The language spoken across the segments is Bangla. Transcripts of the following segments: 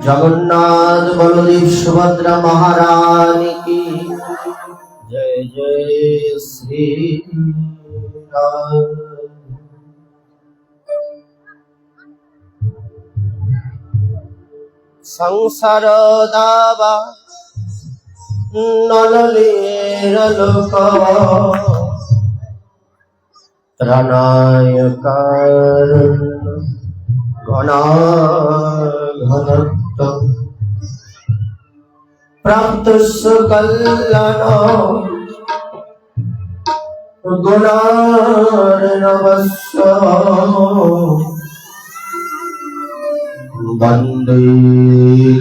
जगन्नाथ बलदेव सुभद्रा महारानी की जय जय श्री राम। संसार दावा नललेर लोक ত্রাণায় কারণ ঘনাঘনত্ব প্রাপ্তস্য কল্যাণ গুণার্ণবস্য বন্দে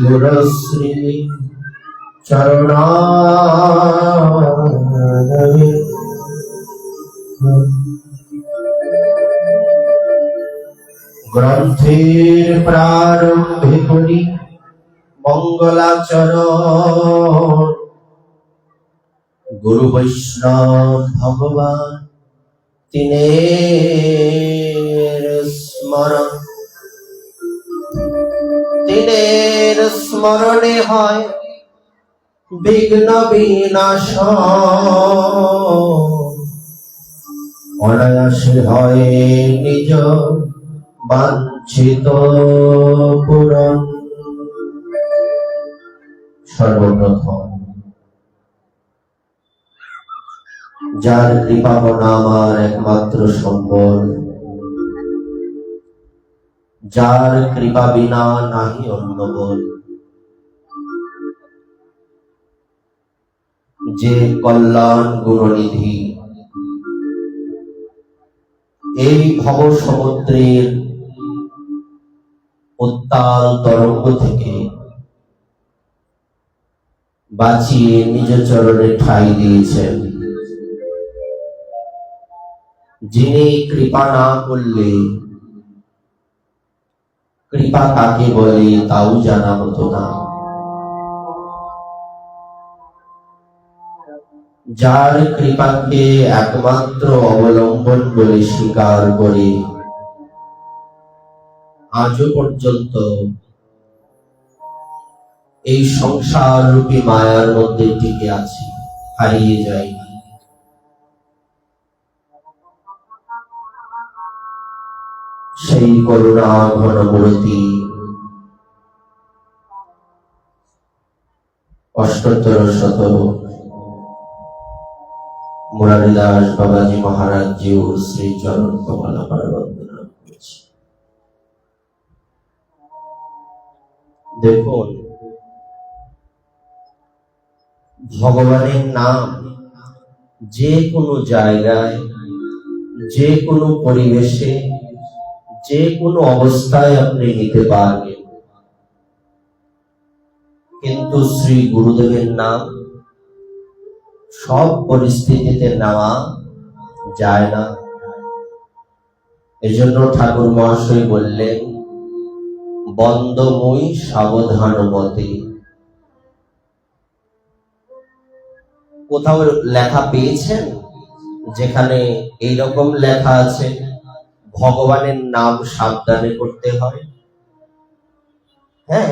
গুরুশ্রী চরণারবিন্দ। গ্রন্থের প্রারম্ভে করি মঙ্গলাচরণ, গুরু বৈষ্ণব ভগবান তিনের স্মরণ। তিনের স্মরণে হয় বিঘ্ন বিনাশ, অনায়াসে হয় নিজ বাঞ্ছিত পূরণ। সর্বপ্রথম যার কৃপাবনা আমার একমাত্র সম্বল, যার কৃপা বিনা নাহি অন্য বল, যে কল্যাণ গুণনিধি, এই ভব সমুদ্রের উত্তাল তরঙ্গ থেকে বাঁচিয়ে নিজ চরণে ঠাঁই দিয়েছেন। যিনি কৃপা না করলে কৃপা কাকে বলে তাও জানা হতো না। যার কৃপাকে একমাত্র অবলম্বন বলে স্বীকার করে আজও পর্যন্ত এই সংসার রূপী মায়ার মধ্যে টিকে আছি, হারিয়ে যাই। সেই করুণা ঘনমূর্তি অষ্টোত্তর শত মুরারিদাস বাবাজি মহারাজ জিউ শ্রী চরণ কমল বন্দনা করছি। দেখুন, ভগবানের নাম যে কোনো জায়গায়, যে কোনো পরিবেশে, যে কোনো অবস্থায় আপনি নিতে পারবেন, কিন্তু শ্রী গুরুদেবের নাম সব পরিস্থিতিতে নেওয়া যায় না। এজন্য ঠাকুর মহাশয় বললেন, বন্দমুই সাবধান মতে। কোথাও লেখা পেয়েছেন যেখানে এইরকম লেখা আছে ভগবানের নাম সাবধানে করতে হয়? হ্যাঁ,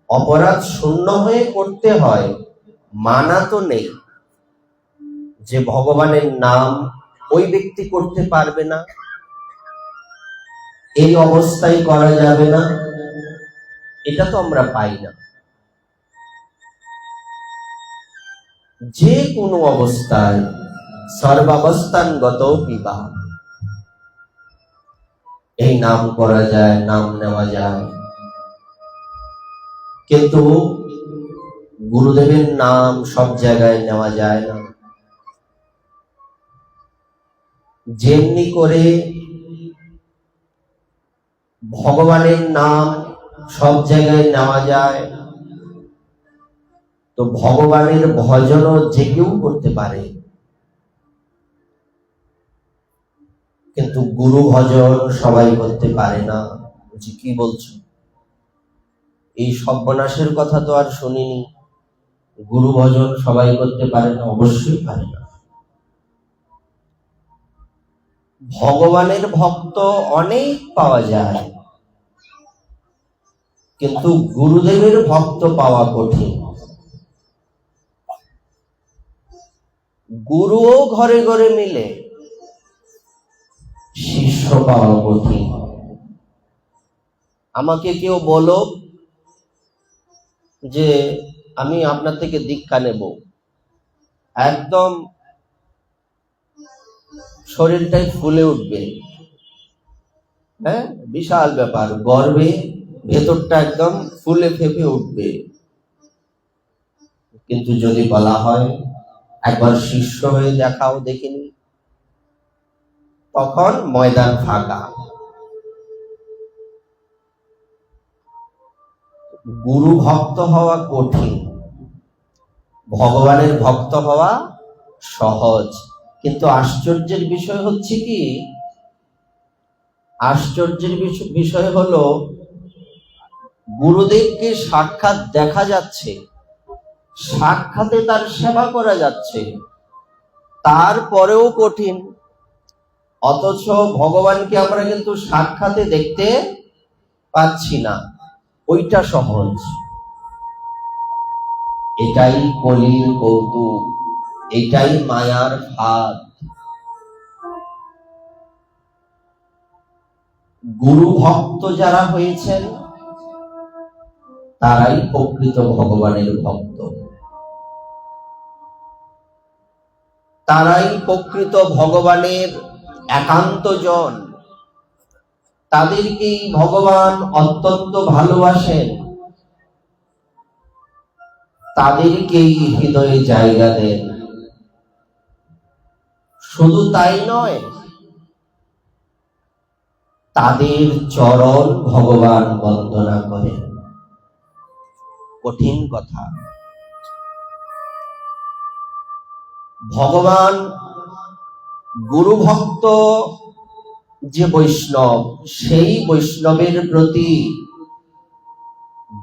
অপরাধ শূন্য হয়ে করতে হয়, মানা তো নেই যে ভগবানের নাম ওই ব্যক্তি করতে পারবে না, এই অবস্থায় করা যাবে না, এটা তো আমরা পাই না। যে কোনো অবস্থায় সর্বাবস্থানগত বিবাহ, এই নাম করা যায়, নাম নেওয়া যায়, কিন্তু গুরুদেবের নাম সব জায়গায় নেওয়া যায় না। যেমনি করে ভগবানের নাম সব জায়গায় নেওয়া যায়, তো ভগবানের ভজনও যে কেউ করতে পারে, কিন্তু গুরু ভজন সবাই করতে পারে না। যে কি বলছো, এই সর্বনাশের কথা তো আর শুনিনি। গুরু ভজন সবাই করতে পারে না? অবশ্যই পারে না। ভগবানের ভক্ত অনেক পাওয়া যায়, কিন্তু গুরুদেবের ভক্ত পাওয়া কঠিন। গুরুও ঘরে ঘরে মিলে, শিষ্য পাওয়া কঠিন। আমাকে কেউ বলো যে আমি আপনার থেকে দীক্ষা নেব, একদম শরীরটাই ফুলে উঠবে, হ্যাঁ, বিশাল ব্যাপার, গর্বে ভেতরটা একদম ফুলে ফেপে উঠবে। কিন্তু যদি বলা হয় একবার শিষ্য হয়ে দেখাও, দেখিনি, তখন ময়দান ফাঁকা। গুরু ভক্ত হওয়া কঠিন, ভগবানের ভক্ত হওয়া সহজ। কিন্তু আশ্চর্যের বিষয় হচ্ছে কি, আশ্চর্যের বিষয় হলো গুরুদেবকে সাক্ষাৎ দেখা যাচ্ছে, সাক্ষাতে তার সেবা করা যাচ্ছে, তারপরেও কঠিন। অথচ ভগবানকে আমরা কিন্তু সাক্ষাতে দেখতে পাচ্ছি না, ওইটা সহজ। এটাই কলির কৌতুক, এটাই মায়ার ফাঁদ। গুরু ভক্ত যারা হয়েছেন তারাই প্রকৃত ভগবানের ভক্ত, তারাই প্রকৃত ভগবানের একান্তজন। তাদেরকেই ভগবান অত্যন্ত ভালোবাসেন, তাদেরকেই হৃদয়ে জায়গা দেন। শুধু তাই নয়, তাদের চরণ ভগবান বন্দনা করেন। কঠিন কথা। ভগবান গুরু ভক্ত যে বৈষ্ণব, সেই বৈষ্ণবের প্রতি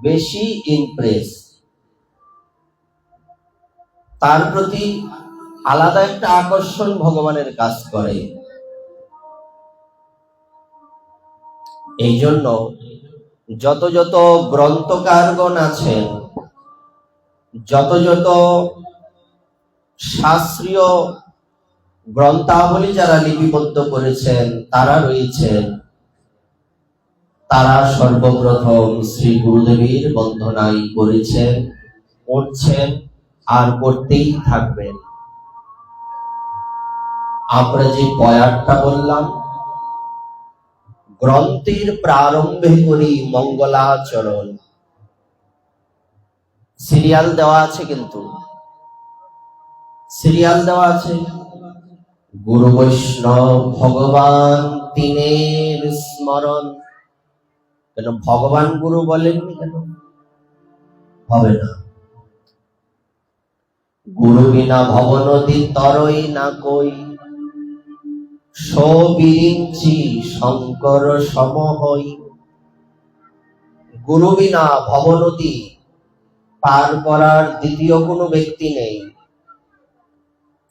বেশি ইমপ্রেস, তার প্রতি আলাদা একটা আকর্ষণ ভগবানের কাজ করে। এই জন্য যত যত গ্রন্থকারগণ আছেন, যত যত শাস্ত্রীয় গ্রন্থাবলী যারা লিপিবদ্ধ করেছেন, তারা রয়েছেন, তারা সর্বপ্রথম শ্রী গুরুদেবের বন্দনাই করেছেন, করছেন, আর করতেই থাকবেন। আমরা যে পয়ারটা বললাম, গ্রন্থের প্রারম্ভে করি মঙ্গলাচরণ, সিরিয়াল দেওয়া আছে, কিন্তু সিরিয়াল দেওয়া আছে, গুরু বৈষ্ণব ভগবান তিনের স্মরণ। কেন ভগবান গুরু বলেননি? কেন হবে না? গুরু বিনা ভবনদী তরই না কই, সবিরিঞ্চি শঙ্কর সম হই। গুরু বিনা ভবনদী পার করার দ্বিতীয় কোনো ব্যক্তি নেই।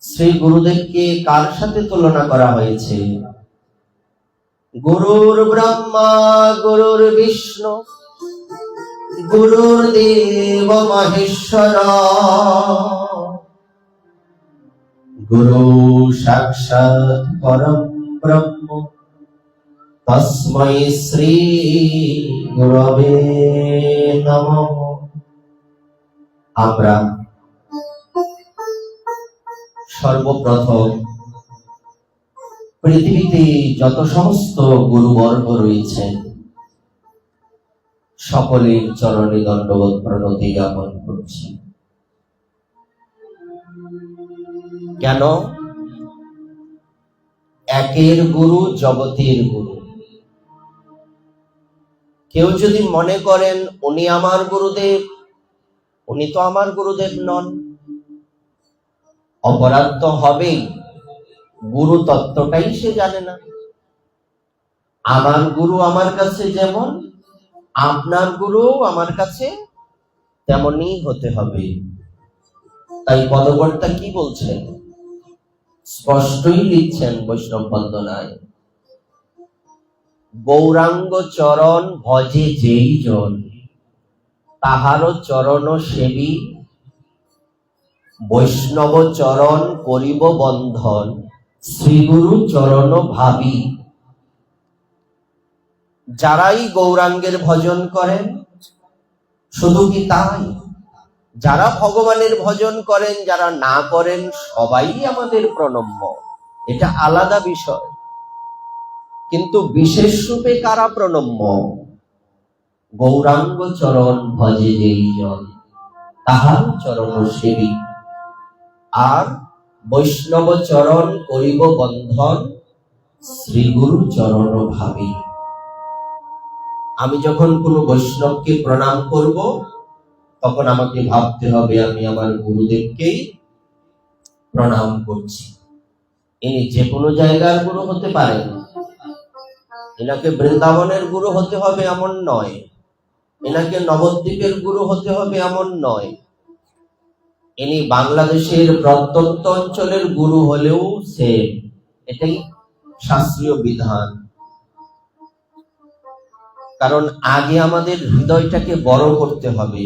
শ্রী গুরুদেবকে কার সাথে তুলনা করা হয়েছে? গুরুর ব্রহ্মা গুরুর বিষ্ণু গুরুর দেব মহেশ্বর, গুরু সাক্ষাৎ পরম ব্রহ্ম তস্मै শ্রী গুরবে নমঃ। আমরা সর্বপ্রথম পৃথিবীতে যত সমস্ত গুরুবর্গ রয়েছেন, সকলের চরণে দণ্ডবোধ প্রণতি জ্ঞাপন করছি। কেন? একের গুরু জগতের গুরু। কেউ যদি মনে করেন উনি আমার গুরুদেব, উনি তো আমার গুরুদেব নন, অপরাধ তো হবেই। গুরু তত্ত্বটাই সে জানে না। আমার গুরু আমার কাছে যেমন, আপনার গুরু আমার কাছে তেমনই হতে হবে। তাই পদকর্তা কি বলছেন? স্পষ্টই লিখছেন বৈষ্ণব বন্দনায়, গৌরাঙ্গ চরণ ভজে যেই জন তাহারও চরণ সেবী, বৈষ্ণব চরণ করিব বন্ধন, শ্রীগুরু চরণ ভাবি। যারাই গৌরাঙ্গের ভজন করেন, শুধু কি তাই, যারা ভগবানের ভজন করেন, যারা না করেন, সবাই আমাদের প্রণম্য, এটা আলাদা বিষয়। কিন্তু বিশেষ রূপে কারা প্রণম্য? গৌরাঙ্গ চরণ ভজে যেই জন, তাহার চরণ সেবী, আর বৈষ্ণব চরণ করিব বন্ধন, শ্রীগুরু চরণ ভাবি। আমি যখন কোনো বৈষ্ণবকে প্রণাম করব, তখন আমাকে ভাবতে হবে আমি আমার গুরুদেবকেই প্রণাম করছি। ইনি যে কোনো জায়গার গুরু হতে পারেন, এনাকে বৃন্দাবনের গুরু হতে হবে এমন নয়, এনাকে নবদ্বীপের গুরু হতে হবে এমন নয়, ইনি বাংলাদেশের প্রত্যন্ত অঞ্চলের গুরু হলেও সেম, এটাই শাস্ত্রীয় বিধান। কারণ আগে আমাদের হৃদয়টাকে বড় করতে হবে।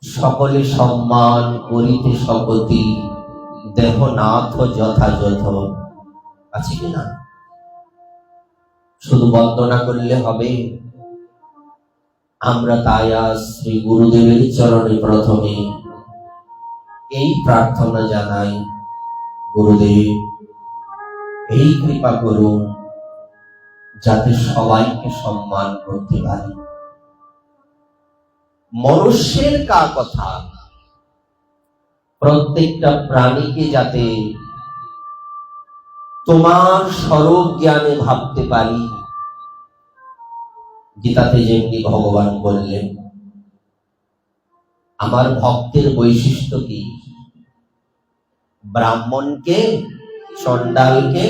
সকলে সম্মান করিতে শপথি, দেহনাথ যথাযথ, আছে কিনা? শুধু বন্দনা করলে হবে? আমরা তাই আজ শ্রী গুরুদেবের চরণে প্রথমে এই প্রার্থনা জানাই, গুরুদেব এই কৃপা করুন যাতে সবাইকে সম্মান করতে পারি। মনুষ্যের কথা, প্রত্যেকটা প্রাণীকে যাতে তোমার স্বরূপ জ্ঞানে ভাবতে পারি। গীতাতে যেমনি ভগবান বললেন, আমার ভক্তের বৈশিষ্ট্য কি? ব্রাহ্মণকে, চণ্ডালকে,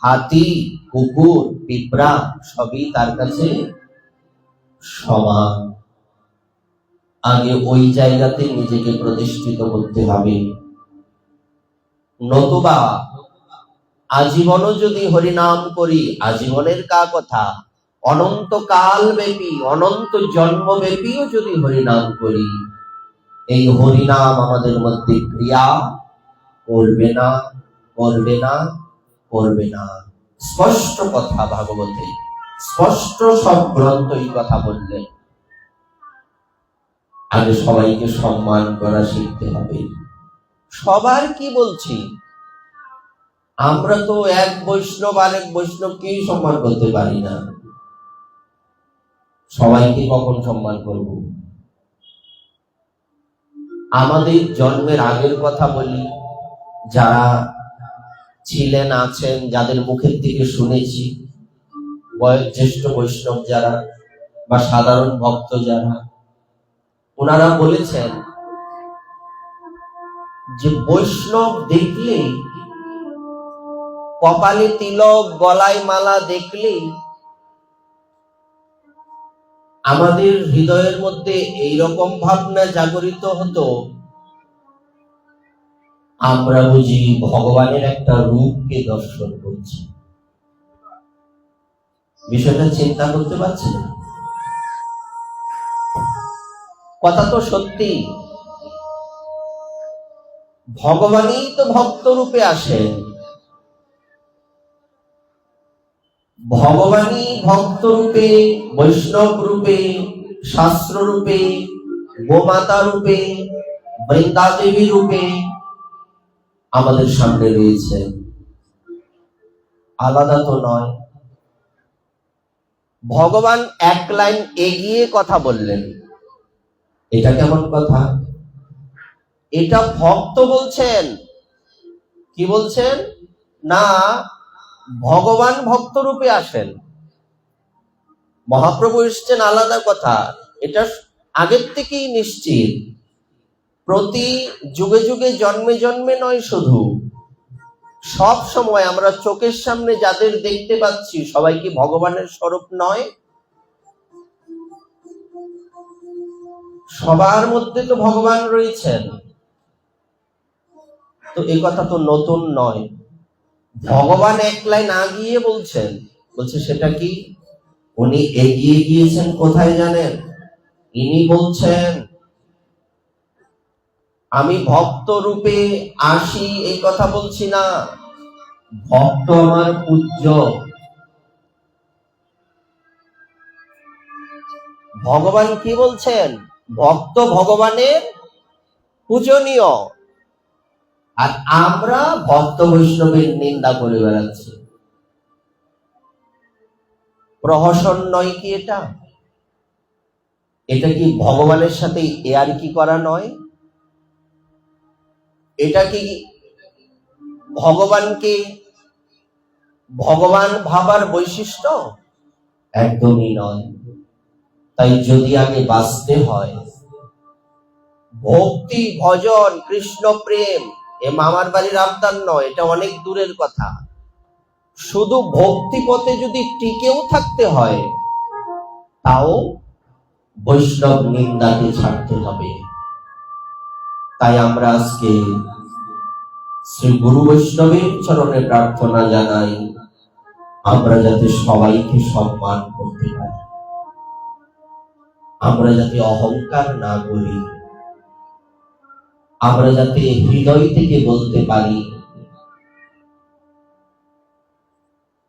হাতি, কুকুর, পিঁপড়া সবই তার কাছে সমান। আগে ওই জায়গাতে নিজেকে প্রতিষ্ঠিত করতে হবে, নতুবা আজীবনও যদি হরিনাম করি, আজীবনের কথা, অনন্তকাল ব্যাপী, অনন্ত জন্ম ব্যাপীও যদি হরিনাম করি, এই হরিনাম আমাদের মধ্যে ক্রিয়া করবে না, করবে না, করবে না। স্পষ্ট কথা ভাগবতে, স্পষ্ট সব গ্রন্থ এই কথা বললেন। আগে সবাইকে সম্মান করা শিখতে হবে। সবার কি বলছি, আমরা তো এক বৈষ্ণব আরেক বৈষ্ণবকেই সম্মান করতে পারি না। সবাইকে কখন সম্মান করব? আমাদের জন্মের আগের কথা বলি, যারা ছিলেন, আছেন, যাদের মুখের থেকে শুনেছি, বয়োজ্যেষ্ঠ বৈষ্ণব যারা বা সাধারণ ভক্ত যারা, ওনারা বলেছেন যে বৈষ্ণব দেখলে, কপালে তিলক, গলায় মালা দেখলে আমাদের হৃদয়ের মধ্যে এইরকম ভাবনা জাগরিত হতো, আমরা বুঝি ভগবানের একটা রূপকে দর্শন করছি। বিষয়টা চিন্তা করতে পারছি না? কথা তো সত্যি, ভগবানই তো ভক্ত রূপে আসেন, ভগবানই ভক্ত রূপে, বৈষ্ণব রূপে, শাস্ত্র রূপে, গোমাতা রূপে, বৃন্দাদেবী রূপে আমাদের সামনে রয়েছে, আলাদা তো নয়। ভগবান এক লাইন এগিয়ে কথা বললেন, এটা কেমন কথা? এটা ভক্ত বলছেন। কি বলছেন? না, ভগবান ভক্ত রূপে আসেন, মহাপ্রভু এসছেন আলাদা কথা, এটা আগের থেকেই নিশ্চিত। প্রতি যুগে যুগে, জন্মে জন্মে নয়, শুধু সব সময় আমরা চোখের সামনে যাদের দেখতে পাচ্ছি, সবাই কি ভগবানের স্বরূপ নয়? সবার মধ্যে তো ভগবান রয়েছেন। তো এই কথা তো নতুন নয়। ভগবান এক লাইন আগিয়ে বলছেন, বলছে সেটা কি? উনি এগিয়ে গিয়েছেন কোথায় জানেন? ইনি বলছেন, আমি ভক্ত রূপে আসি এই কথা বলছি না, ভক্ত আমার পূজ্য। ভগবান কি বলছেন? ভক্ত ভগবানের পূজনীয়, আর আমরা ভক্ত বৈষ্ণবের নিন্দা করে বেড়াচ্ছি। প্রহসন নয় কি এটা? এটা কি ভগবানের সাথে এয়ার কি করা নয়? এটা কি ভগবানকে ভগবান ভাবার বৈশিষ্ট্য? একদমই নয়। তাই যদি আগে বাঁচতে হয়, ভক্তি ভজন কৃষ্ণ প্রেম এ মামার বাড়ির আবদার নয়, এটা অনেক দূরের কথা। শুধু ভক্তি পথে যদি টিকেও থাকতে হয়, তাও বৈষ্ণব নিন্দাকে ছাড়তে হবে। তাই আমরা আজকে শ্রী গুরু বৈষ্ণবের চরণে প্রার্থনা জানাই, আমরা যাতে সবাইকে সম্মান করতে পারি, আমরা যাতে অহংকার না করি, আমরা যাতে হৃদয় থেকে বলতে পারি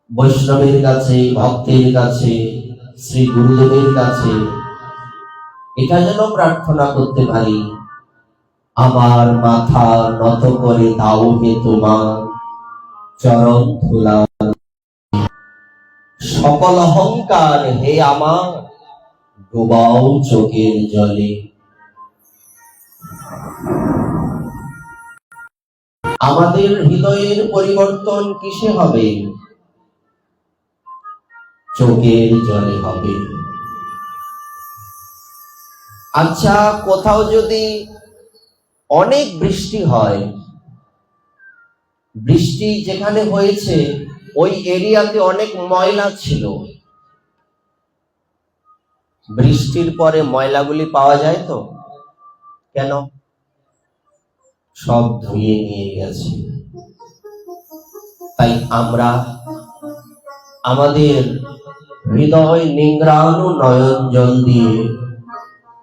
বৈষ্ণবের কাছে, ভক্তের কাছে, শ্রী গুরুদেবের কাছে এটা যেন প্রার্থনা করতে পারি, আমার মাথা নত করে দাও হে তোমার চরণ ধুলা, সকল অহংকার হে আমার ডুবাও চোখের জলে। আমাদের হৃদয়ের পরিবর্তন কিসে হবে? চোখের জলে হবে। আচ্ছা, কোথাও যদি অনেক বৃষ্টি হয়, বৃষ্টি যেখানে হয়েছে ওই এরিয়াতে অনেক ময়লা ছিল, বৃষ্টির পরে ময়লাগুলি পাওয়া যায় তো? কেন? সব ধুয়ে নিয়ে গেছে। তাই আমরা আমাদের হৃদয় নিংড়ানো নয়ন জল দিয়ে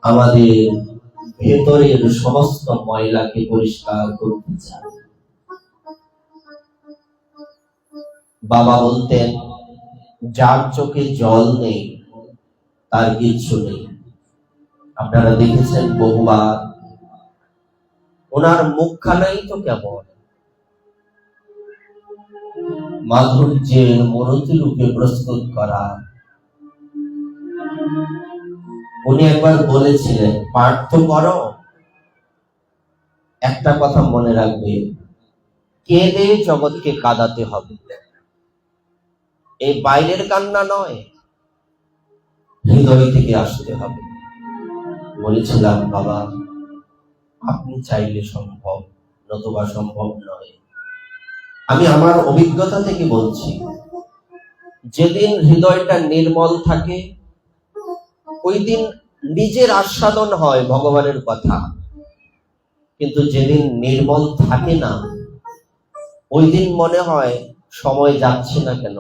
আমাদের ভেতরের সমস্ত ময়লাকে পরিষ্কার করতে চাই। বাবা বলতেন, যার চোখে জল নেই তার কিচ্ছু নেই। আপনারা দেখেছেন বহুবার, ওনার মুখখানাই তো কেমন মাধুর্যের মূর্তি রূপে প্রস্তুত করা। উনি একবার বলেছিলেন, পাঠ তো করো, একটা কথা মনে রাখবে, কেঁদে জগৎকে কাঁদাতে হবে। এই বাইরের কান্না নয়, হৃদয় থেকে আসতে হবে। বলেছিলাম, বাবা আপনি চাইলে সম্ভব, নতুবা সম্ভব নয়। আমি আমার অভিজ্ঞতা থেকে বলছি, যেদিন হৃদয়টা নির্মল থাকে ওই দিন নিজের আস্বাদন হয় ভগবানের কথা, কিন্তু যেদিন নির্মল থাকে না ওই দিন মনে হয় সময় যাচ্ছে না কেন।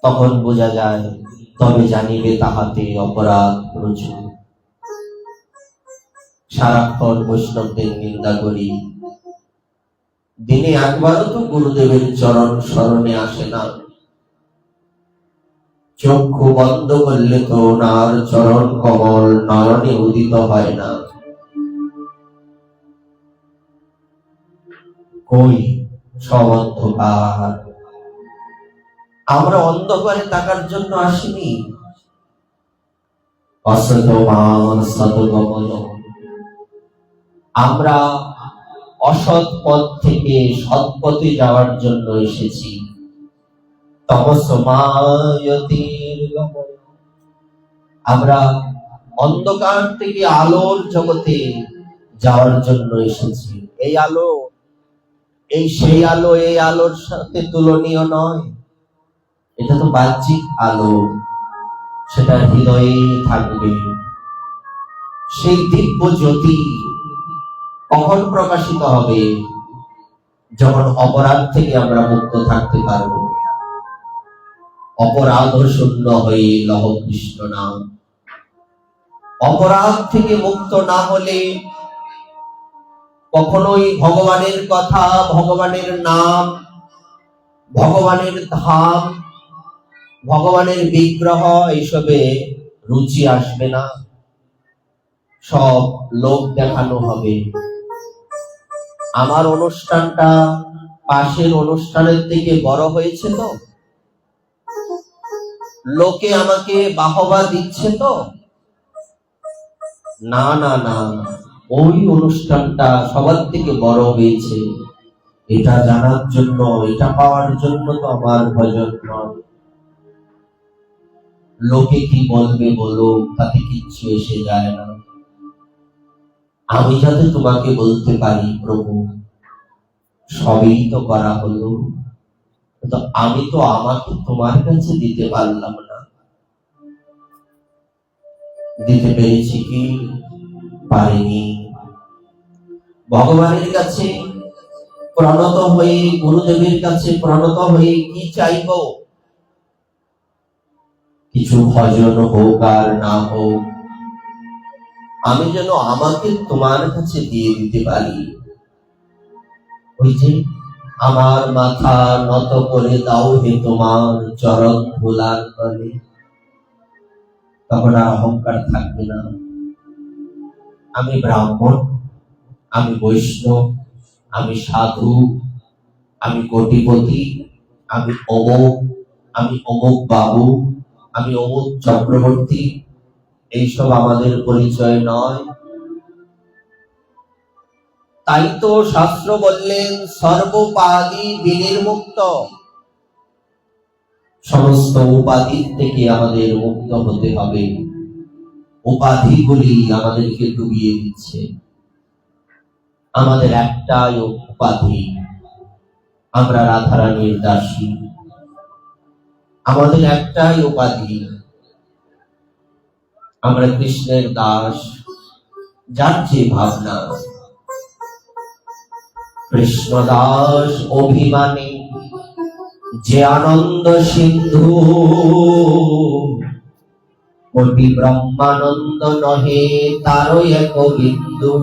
তখন বোঝা যায়, তবে জানিবে তাহাতে অপরাধ প্রচুর। সারাক্ষণ বৈষ্ণবদের নিন্দা করি, দিনে একবারও তো গুরুদেবের চরণ স্মরণে আসে না। চক্ষু বন্ধ করলে তো ওনার চরণ কমল নয়নে উদিত হয় না। কই, সব অন্ধকার। আমরা অন্ধকারে থাকার জন্য আসিনি। অসতমান সতগময়, আমরা অসৎ পথ থেকে সৎ পথে যাওয়ার জন্য এসেছি। তমসমায়তির গময়, আমরা অন্ধকার থেকে আলোর জগতে যাওয়ার জন্য এসেছি। এই আলো, এই সেই আলো, এই আলোর সাথে তুলনীয় নয়। এটা তো বাহ্যিক আলো, সেটা হৃদয়ে থাকবে। সেই দিব্য জ্যোতি কখন প্রকাশিত হবে? যখন অপরাধ থেকে আমরা মুক্ত থাকতে পারবো। অপরাধ শূন্য হয়ে লহ কৃষ্ণ নাম। অপরাধ থেকে মুক্ত না হলে কখনোই ভগবানের কথা, ভগবানের নাম, ভগবানের ধাম, ভগবানের বিগ্রহ এইসবে রুচি আসবে না। সব লোক দেখানো হবে। আমার অনুষ্ঠানটা পাশের অনুষ্ঠানের থেকে বড় হয়েছে তো, লোকে আমাকে বাহবা দিচ্ছে তো, না না না, ওই অনুষ্ঠানটা সবার থেকে বড় হয়েছে, এটা জানার জন্য, এটা পাওয়ার জন্য তো আমার ভজন নয়। লোকে কি বলবে বলো, তাতে কিচ্ছু এসে যায় না। আমি যাতে তোমাকে বলতে পারি প্রভু সবই তো করা হলো, তো আমি তো আমাকে তোমার কাছে দিতে পারলাম না। দিতে পেরেছি কি? পারিনি। ভগবানের কাছে প্রণত হয়ে, গুরুদেবের কাছে প্রণত হয়ে কি চাইব? কিছু ভজন হোক আর না হোক, আমি যেন আমাকে তোমার কাছে দিয়ে দিতে পারি। ওই যে আমার মাথা নত করে দাও হে তোমার চরণ ধুলার তলে, তখন আর অহংকার থাকবে না। আমি ব্রাহ্মণ, আমি বৈষ্ণব, আমি সাধু, আমি কোটিপতি, আমি অমুক, আমি অমুক বাবু, আমি অমুক চক্রবর্তী, এইসব আমাদের পরিচয় নয়। তাই তো শাস্ত্র বললেন সর্বোপাধি বিনির্মুক্ত। সমস্ত উপাধির থেকে আমাদের মুক্ত হতে হবে। উপাধিগুলি আমাদেরকে ডুবিয়ে দিচ্ছে। আমাদের একটাই উপাধি, আমরা রাধারানীর দাসী। আমাদের একটাই উপাধি, আমরা কৃষ্ণের দাস। যার যে ভাবনা, কৃষ্ণ দাস অভিমানে যে আনন্দ সিন্ধু, কোটি ব্রহ্মানন্দ নহে তারও এক বিন্দু।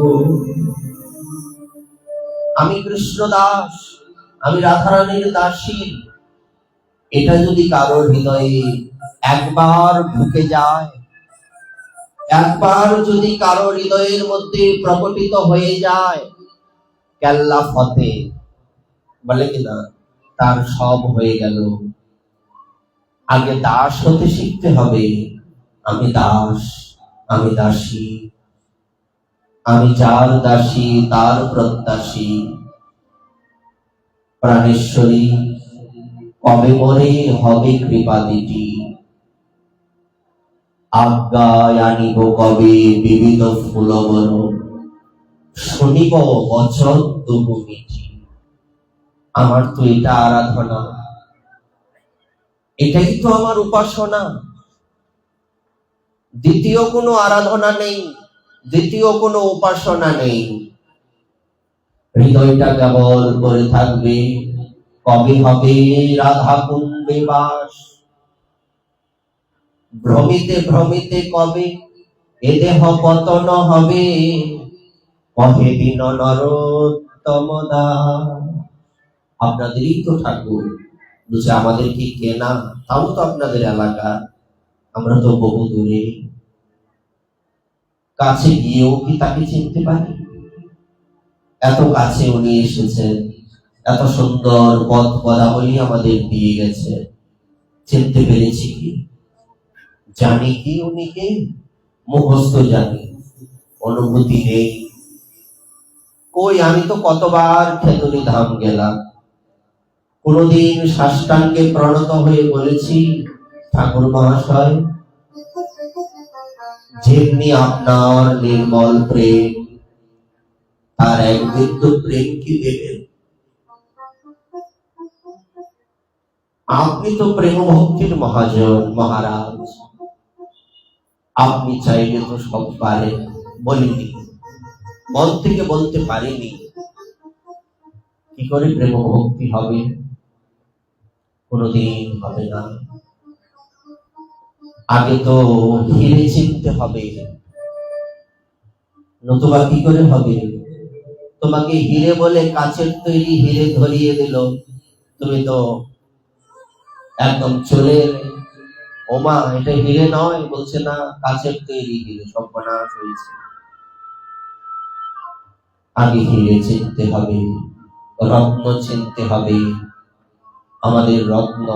আমি কৃষ্ণ দাস, আমি রাধারানীর দাসী, এটা যদি কারোর হৃদয়ে একবার ঢুকে যায়, একবার যদি কারোর হৃদয়ের মধ্যে প্রকটিত হয়ে যায়, কেল্লা ফতে বলে কিনা, তার সব হয়ে গেল। আগে দাস হতে শিখতে হবে। আমি দাস, আমি দাসী, আমি যার দাসী তার প্রত্যাশী। প্রাণেশ্বরী কবে মরে হবে কৃপাদিটি, আজ্ঞায় আনিব কবে বিবিধ ফুলবন, শুনিব বচন তবু মিঠি। আমার তো এটা আরাধনা, এটাই তো আমার উপাসনা। দ্বিতীয় কোনো আরাধনা নেই, দ্বিতীয় কোনো উপাসনা নেই। হৃদয়টা কেবল করে থাকবে কবে হবে রাধা কুণ্ডে বাস। ভ্রমিতে ভ্রমিতে কবে এ দেহ পতন হবে, কহে দিন নরোত্তম দাস। আপনাদেরই তো ঠাকুর, বুঝে আমাদের কি কেনা? তাও তো আপনাদের এলাকা, আমরা তো বহু দূরে। কাছে গিয়েও কি তাকে চিনতে পারি? এত কাছে উনি এসেছেন, এত সুন্দর পথ পদাবলী আমাদের দিয়ে গেছে, চিনতে পেরেছি কি? জানি কি উনি কে? মুখস্থ জানি, অনুভূতি নেই। কই, আমি তো কতবার খেতনি ধাম গেলাম, কোনদিন সাষ্টাঙ্গে প্রণত হয়ে বলেছি ঠাকুর মহাশয় যেমনি আপনার নির্মল প্রেম, তার এক বিন্দু প্রেম কি দেবেন? আপনি তো প্রেম ভক্তির মহাজন মহারাজ, আপনি চাইলে তো সব পারেন। বলিনি, মন থেকে বলতে পারিনি। কি করে প্রেম ভক্তি হবে? কোনদিন হবে না। আগে তো হিরে চিনতে হবে, নতুবা কি করে হবে? তোমাকে হিরে বলে কাচের তৈরি হিরে ধরিয়ে দিল, তুমি তো একদম চলে এলে। ওমা, এটা হিরে নয়, বলছে না কাচের তৈরি হিরে, সর্বনাশ হয়েছে। আগে হিরে চিনতে হবে, রত্ন চিনতে হবে। আমাদের রত্ন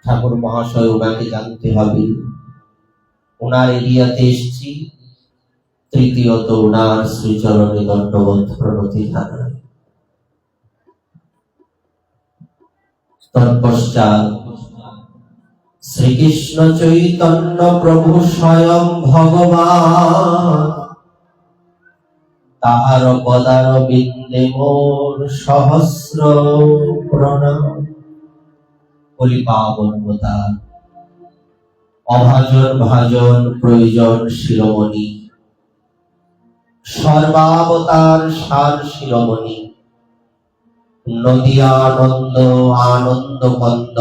ঠাকুর মহাশয়, ওনাকে জানতে হবে। ওনার এরিয়াতে এসছি, তৃতীয়ত ওনার শ্রীচরণে দণ্ডবোধ প্রণতি জানাই। তৎপশ্চাৎ শ্রীকৃষ্ণ চৈতন্য প্রভু স্বয়ং ভগবান, তাহার পদার বিন্দে মোর সহস্র প্রণাম। কলিপাবনতার অভাজন ভাজন প্রয়োজন শিরোমণি, সর্বাবতার সার শিরোমণি, নদিয়া আনন্দ আনন্দ কন্দ,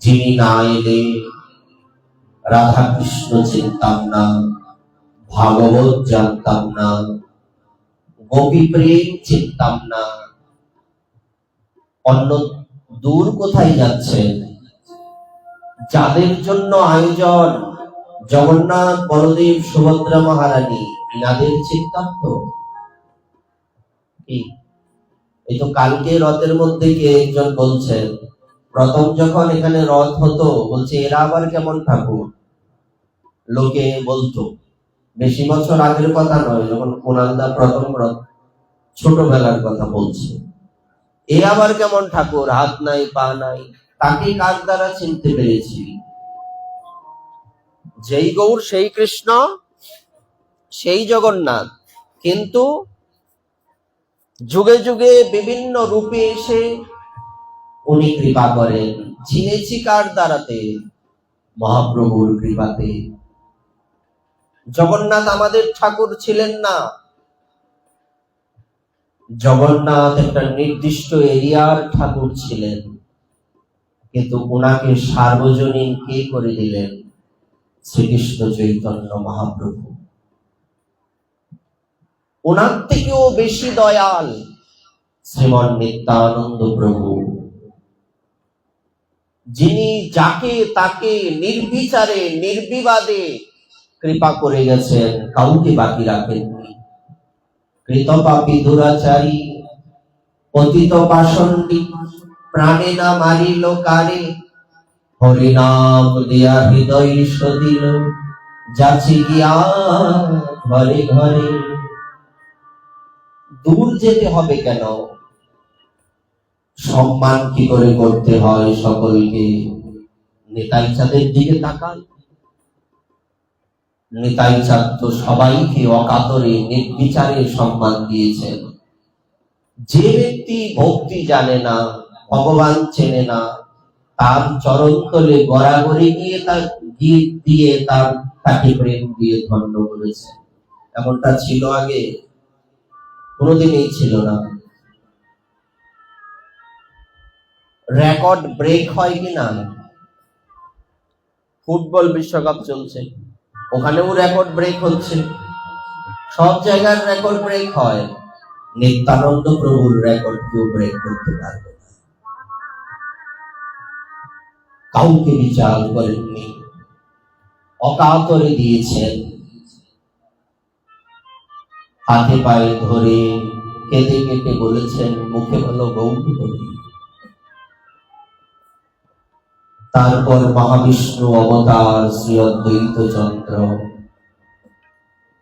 যিনি না এলে রাধা কৃষ্ণ চিনতাম না, ভাগবত জানতাম না, গোপী প্রেম চিনতাম না। অন্য দূর কোথায় যাচ্ছেন? যাদের জন্য আয়োজন জগন্নাথ বলদেব সুভদ্রা মহারানী, ইনাদের চিনতাম তো। কি এই তো কালকে রথের মধ্যে কে একজন বলছেন, প্রথম যখন এখানে রথ হতো, বলছে এরা আবার কেমন ঠাকুর। লোকে বলতো, বেশি বছর আগের কথা নয়, যখন কুণালদা প্রথম রথ, ছোটবেলার কথা বলছে। এ আবার কেমন ঠাকুর, হাত নাই পা নাই। তাকে কার দ্বারা চিনতে পেরেছি? যেই গৌর সেই কৃষ্ণ, সেই জগন্নাথ। কিন্তু যুগে যুগে বিভিন্ন রূপে এসে উনি কৃপা করেন। চিনেছি কার দ্বারাতে? মহাপ্রভুর কৃপাতে। জগন্নাথ আমাদের ঠাকুর ছিলেন না। জগন্নাথ একটা নির্দিষ্ট এরিয়ার ঠাকুর ছিলেন, কিন্তু ওনাকে সার্বজনীন কে করে দিলেন? শ্রীকৃষ্ণ চৈতন্য মহাপ্রভু। ওনার থেকেও বেশি দয়াল শ্রীমন নিত্যানন্দ প্রভু, যিনি যাকে তাকে নির্বিচারে নির্বিবাদে কৃপা করে গেছেন, কাউকে বাকি রাখেননি। কৃত পাপী দুরাচারী পতিত পাষণ্ডী, প্রাণে না মারিল কারে, হরিনাম দিয়া হৃদয় সদিল, যাচি গিয়া ঘরে ঘরে। দূর যেতে হবে কেন? সম্মান কি করে করতে হয় সকলকে? নেতাই চাঁদের দিকে তাকান। নেতাই চাঁদ তো সবাইকে অকাতরে নির্বিচারে সম্মান দিয়েছেন। যে ব্যক্তি ভক্তি জানে না, ভগবান চেনে না, তার চরণ তলে গড়াগড়ি গিয়ে তার গীত দিয়ে তাকে প্রেম দিয়ে ধন্য করেছে। এমনটা ছিল আগে? কোনোদিনই ছিল না। রেকর্ড ব্রেক হয় কিনা? ফুটবল বিশ্বকাপ চলছে, ওখানেও রেকর্ড ব্রেক হচ্ছে। সব জায়গার রেকর্ড ব্রেক হয়। নিত্যানন্দ প্রভুর রেকর্ড কেউ ব্রেক করতে পারবে না। কাউকে বিচার করেননি, অকাতরে দিয়েছেন। হাতে পায়ে ধরে কেঁদে কেটে বলেছেন, মুখে বলো গৌরী হরি। তারপর মহাবিষ্ণু অবতার শ্রী অদ্বৈত চন্দ্র,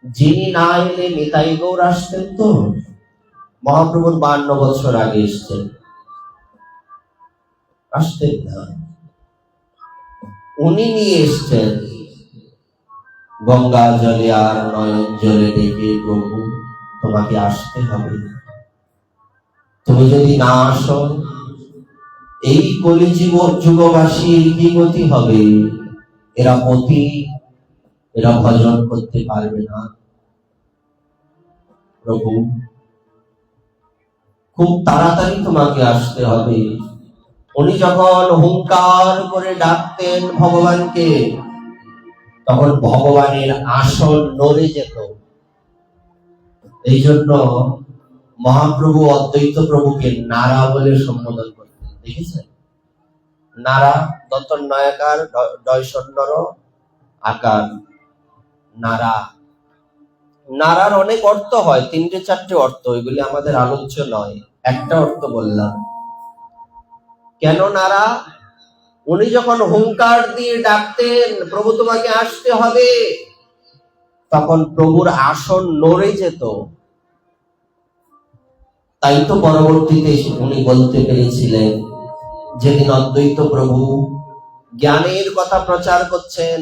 যিনি না এলে নিতাই গৌর আসতেন তো? মহাপ্রভুর 52 বছর আগে এসছেন, আসতেন না। উনি নিয়ে এসছেন গঙ্গা জলে আর নয়ন জলে ডেকে, প্রভু তোমাকে আসতে হবে। তুমি যদি না আসো, এই কলিযুগ যুগবাসীর কি গতি হবে? এরা পতি, এরা ভজন করতে পারবে না। প্রভু খুব তাড়াতাড়ি তোমাকে আসতে হবে। উনি যখন হুঙ্কার করে ডাকতেন ভগবানকে, তখন ভগবানের আসন নড়ে যেত। এই জন্য মহাপ্রভু অদ্বৈত প্রভুকে নারা বলে সম্বোধন করতেন। দেখেছেন? নারা দন্তন্বয়াকার ডয়সন্নর আকার নারা। নারার অনেক অর্থ হয়, 3-4টে অর্থ, এগুলি আমাদের আলোচ্য নয়, একটা অর্থ বললাম। কেন নারা? উনি যখন হুঙ্কার দিয়ে ডাকতেন, প্রভু তোমাকে আসতে হবে, তখন প্রভুর আসন নড়ে যেত। তাই তো পরবর্তীতে উনি বলতে পেরেছিলেন, যেদিন অদ্বৈত প্রভু জ্ঞানের কথা প্রচার করছেন,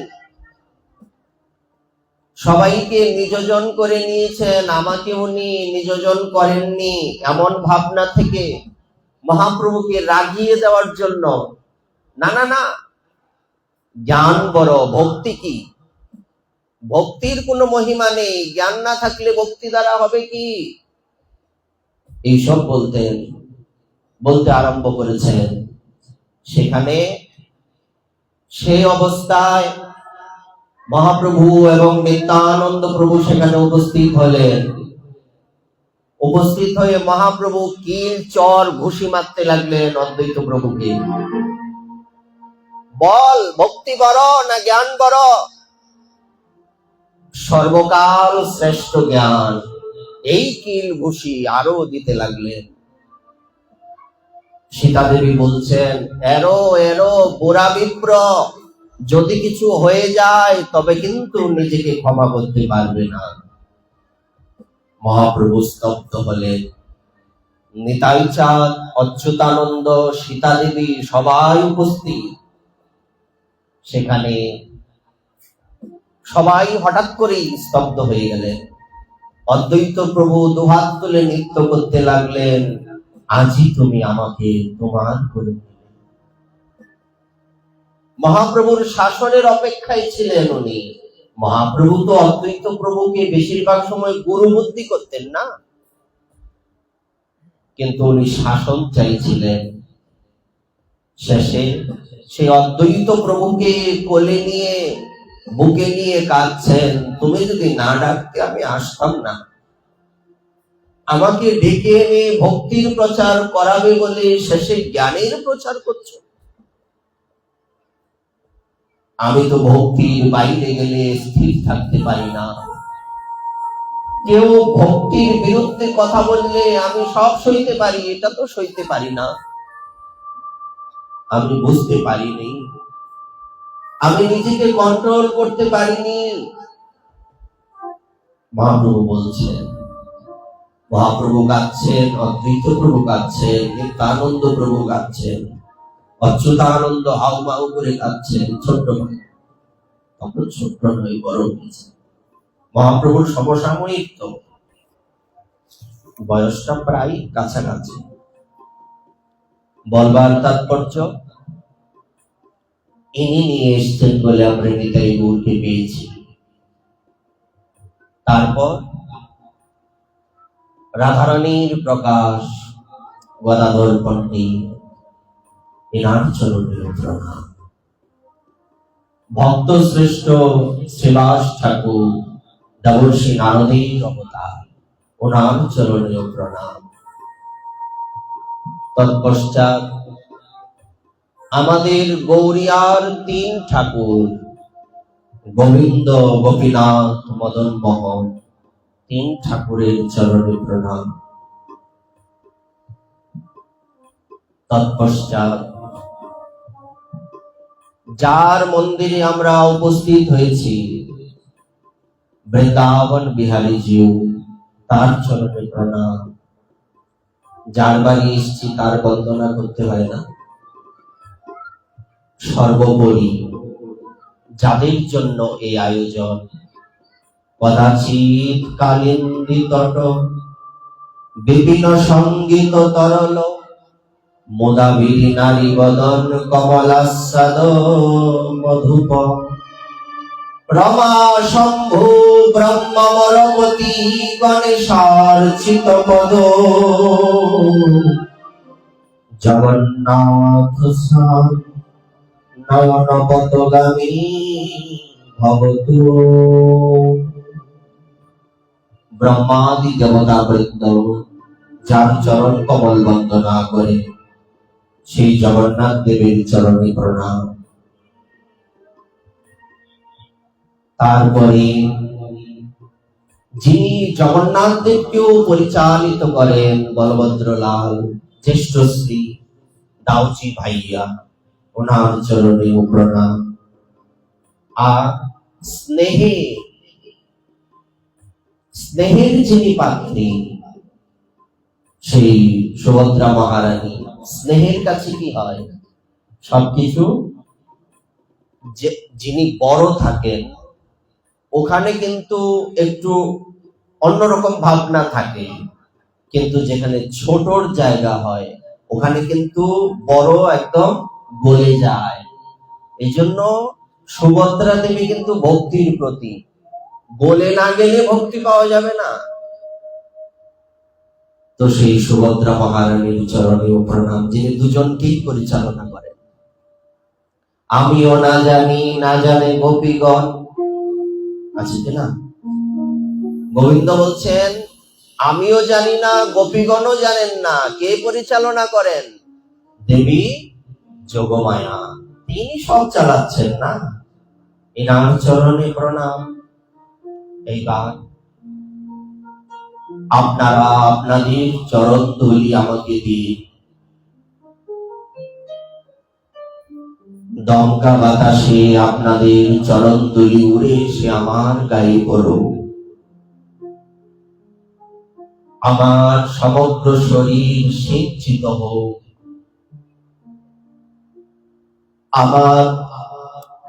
সবাইকে নিজজন করে নিয়েছেন, আমাকে উনি নিজজন করেননি, এমন ভাবনা থেকে মহাপ্রভুকে রাগিয়ে দেওয়ার জন্য, না না না, জ্ঞান বড়, ভক্তি কি? ভক্তির কোনো মহিমা নেই, জ্ঞান না থাকলে ভক্তি দ্বারা হবে কি? এইসব বলতে আরম্ভ করেছেন। সেখানে সেই অবস্থায় মহাপ্রভু এবং নিত্যানন্দ প্রভু সেখানে উপস্থিত হলেন। উপস্থিত হয়ে মহাপ্রভু কিল চর ঘুষি মারতে লাগলেন অদ্বৈত প্রভুকে। বল, ভক্তি বড় না জ্ঞান বড়? সর্বকাল শ্রেষ্ঠ জ্ঞান। এই কিল ঘুষি আরো দিতে লাগলেন। সীতা দেবী বলছেন, এরো এরো বুড়া বিপ্র, যদি কিছু হয়ে যায় তবে কিন্তু নিজেকে ক্ষমা করতে পারবে না। মহাপ্রভু স্তব্ধ হলেন। নিতাই চাঁদ, অচ্যুতানন্দ, সীতা দেবী সবাই উপস্থিত। সেখানে সবাই হঠাৎ করেই স্তব্ধ হয়ে গেলেন। অদ্বৈত প্রভু দুহাত তুলে নৃত্য করতে লাগলেন, আজই তুমি আমাকে তোমার করে দিলে। মহাপ্রভুর শাসনের অপেক্ষায় ছিলেন উনি। মহাপ্রভু তো অদ্বৈত প্রভুকে বেশিরভাগ সময় গুরু বুদ্ধি করতেন না, কিন্তু উনি শাসন চাইছিলেন। শেষে সেই অদ্বৈত প্রভুকে কোলে নিয়ে বুকে নিয়ে কাঁদছেন, তুমি যদি না ডাকতে আমি আসতাম না। আমাকে ডেকে এনে ভক্তির প্রচার করাবে বলে শেষে জ্ঞানের প্রচার করছো। আমি তো ভক্তির বাইরে গেলে স্থির থাকতে পারি না। কেউ ভক্তির বিরুদ্ধে কথা বললে আমি সব সইতে পারি, এটা তো সইতে পারি না। আমি বুঝতে পারিনি, আমি নিজেকে কন্ট্রোল করতে পারিনি। মহাপ্রভু বলছেন, মহাপ্রভু গাচ্ছেন, অদ্বৈত প্রভু গাচ্ছেন, নিত্যানন্দ প্রভু গাচ্ছেন, অচ্যুতানন্দ হাউ মাউ করে গাচ্ছেন। ছোট্ট ভাই, তখন ছোট্ট নয়, বড় হয়েছে। মহাপ্রভুর সমসাময়িক তো, বয়সটা প্রায় কাছাকাছি। বলবার তাৎপর্য, ইনি নিয়ে এসছেন বলে আমরা নিতাই গৌরকে পেয়েছি। তারপর রাধারানীর প্রকাশ, গদাধর পণ্ডিত, এনার চরণের প্রণাম। ভক্ত শ্রেষ্ঠ শ্রীবাস ঠাকুর, দেবর্ষী নারদের অবতার, ওনার চরণের প্রণাম। তৎপশ্চাৎ আমাদের গৌরিয়ার 3 ঠাকুর, গোবিন্দ, গোপীনাথ, মদন মোহন, 3 ঠাকুরের চরণে প্রণাম। তৎপশ্চাৎ যার মন্দিরে আমরা উপস্থিত হয়েছি, বৃন্দাবন বিহারী জিউ, তার চরণে প্রণাম। যার বাড়ি এসেছি তার বন্দনা করতে হয় না। সর্বোপরি যাদের জন্য এই আয়োজন, কদাচিৎ কালিন্দী তট, বিপিন সঙ্গীত তরল, মোদাবিনী নারী বদন কমলাস্বাদ মধুপ, রমা শম্ভু ব্রহ্মমরমতি গণেশার্চিত পদ, জগন্নাথ স্নান নয়ন পতগামী ভবতু। ব্রহ্মাদি দেবতা বৃন্দ যার চরণ কমল বন্দনা করে সেই জগন্নাথ দেবের চরণে প্রণাম। তারপরে যিনি জগন্নাথ দেবকেও পরিচালিত করেন বলভদ্র লাল জ্যেষ্ঠ শ্রী দাউজি ভাইয়া, ওনার চরণে প্রণাম। আর স্নেহের যিনি পাত্রী সেই সুভদ্রা মহারানী, স্নেহের কাছে কি হয় সবকিছু। যিনি বড় থাকেন ওখানে কিন্তু একটু অন্যরকম ভাবনা থাকে, কিন্তু যেখানে ছোটর জায়গা হয় ওখানে কিন্তু বড় একদম গলে যায়। এই জন্য সুভদ্রা দেবী কিন্তু ভক্তির প্রতীক, গলে না গেলে ভক্তি পাওয়া যাবে না। তো সেই সুভদ্রা মহারানীর চরণে প্রণাম, যিনি দুজনকেই পরিচালনা করেন। আমিও না জানি না জানে গোপীগণ, আছে কিনা? গোবিন্দ বলছেন আমিও জানি না, গোপীগণও জানেন না, কে পরিচালনা করেন? দেবী যোগমায়া, তিনি সব চালাচ্ছেন না। এনার চরণে প্রণাম। এইবার আপনারা আপনাদের চরণ ধুলি আমাকে দিয়ে দমকা বাতাসে আপনাদের চরণ ধুলি উড়ে এসে আমার গায়ে পড়ুক। আমার সমগ্র শরীর সিঞ্চিত হোক, আমার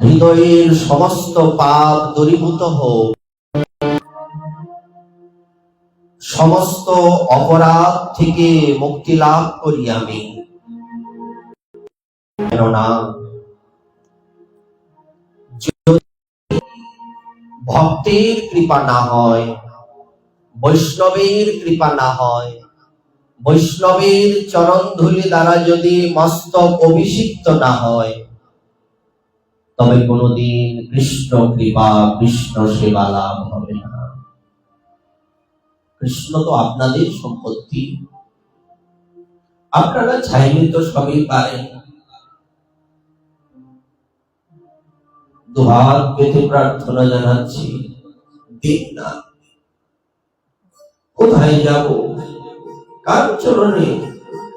হৃদয়ের সমস্ত পাপ দূরীভূত হোক, সমস্ত অপরাধ থেকে মুক্তি লাভ করি আমি। কেননা ভক্তের কৃপা না হয়, বৈষ্ণবের কৃপা না হয়, বৈষ্ণবের চরণ ধুলি দ্বারা যদি মস্তক অভিষিক্ত না হয়, তবে কোনদিন কৃষ্ণ কৃপা কৃষ্ণ সেবা লাভ হবে না। কৃষ্ণ তো আপনাদের সম্পত্তি, আপনারা চাইলে তো সবই পারেন। দুহাত পেতে প্রার্থনা জানাচ্ছি, দিন না। কোথায় যাব, কার চরণে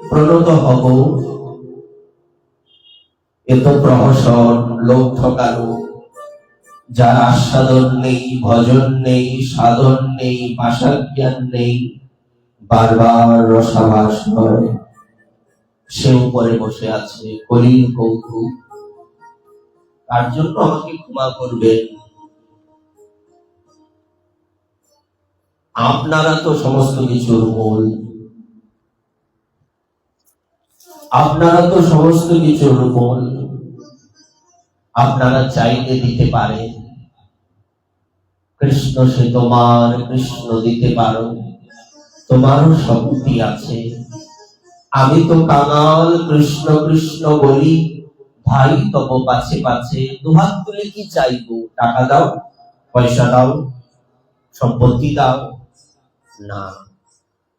প্রণত হব? এত প্রহসন, লোক ঠকানো, যার আস্বাদন নেই, ভজন নেই, সাধন নেই, ভাষা জ্ঞান নেই, বারবার রসাভাস করে, সে উপরে বসে আছে কলির কৌতুক। তার জন্য আমাকে ক্ষমা করবেন। আপনারা তো সমস্ত কিছুর মূল, আপনারা তো সমস্ত কিছুর মূল। আপনারা চাইলে দিতে পারেন, কৃষ্ণ সে তোমার, কৃষ্ণ দিতে পারো, তোমারও শক্তি আছে। আমি তো কাঙাল, কৃষ্ণ কৃষ্ণ বলি, ভাই তব পাছে পাছে। দুহাত তুলে কি চাইবো? টাকা দাও, পয়সা দাও, সম্পত্তি দাও না,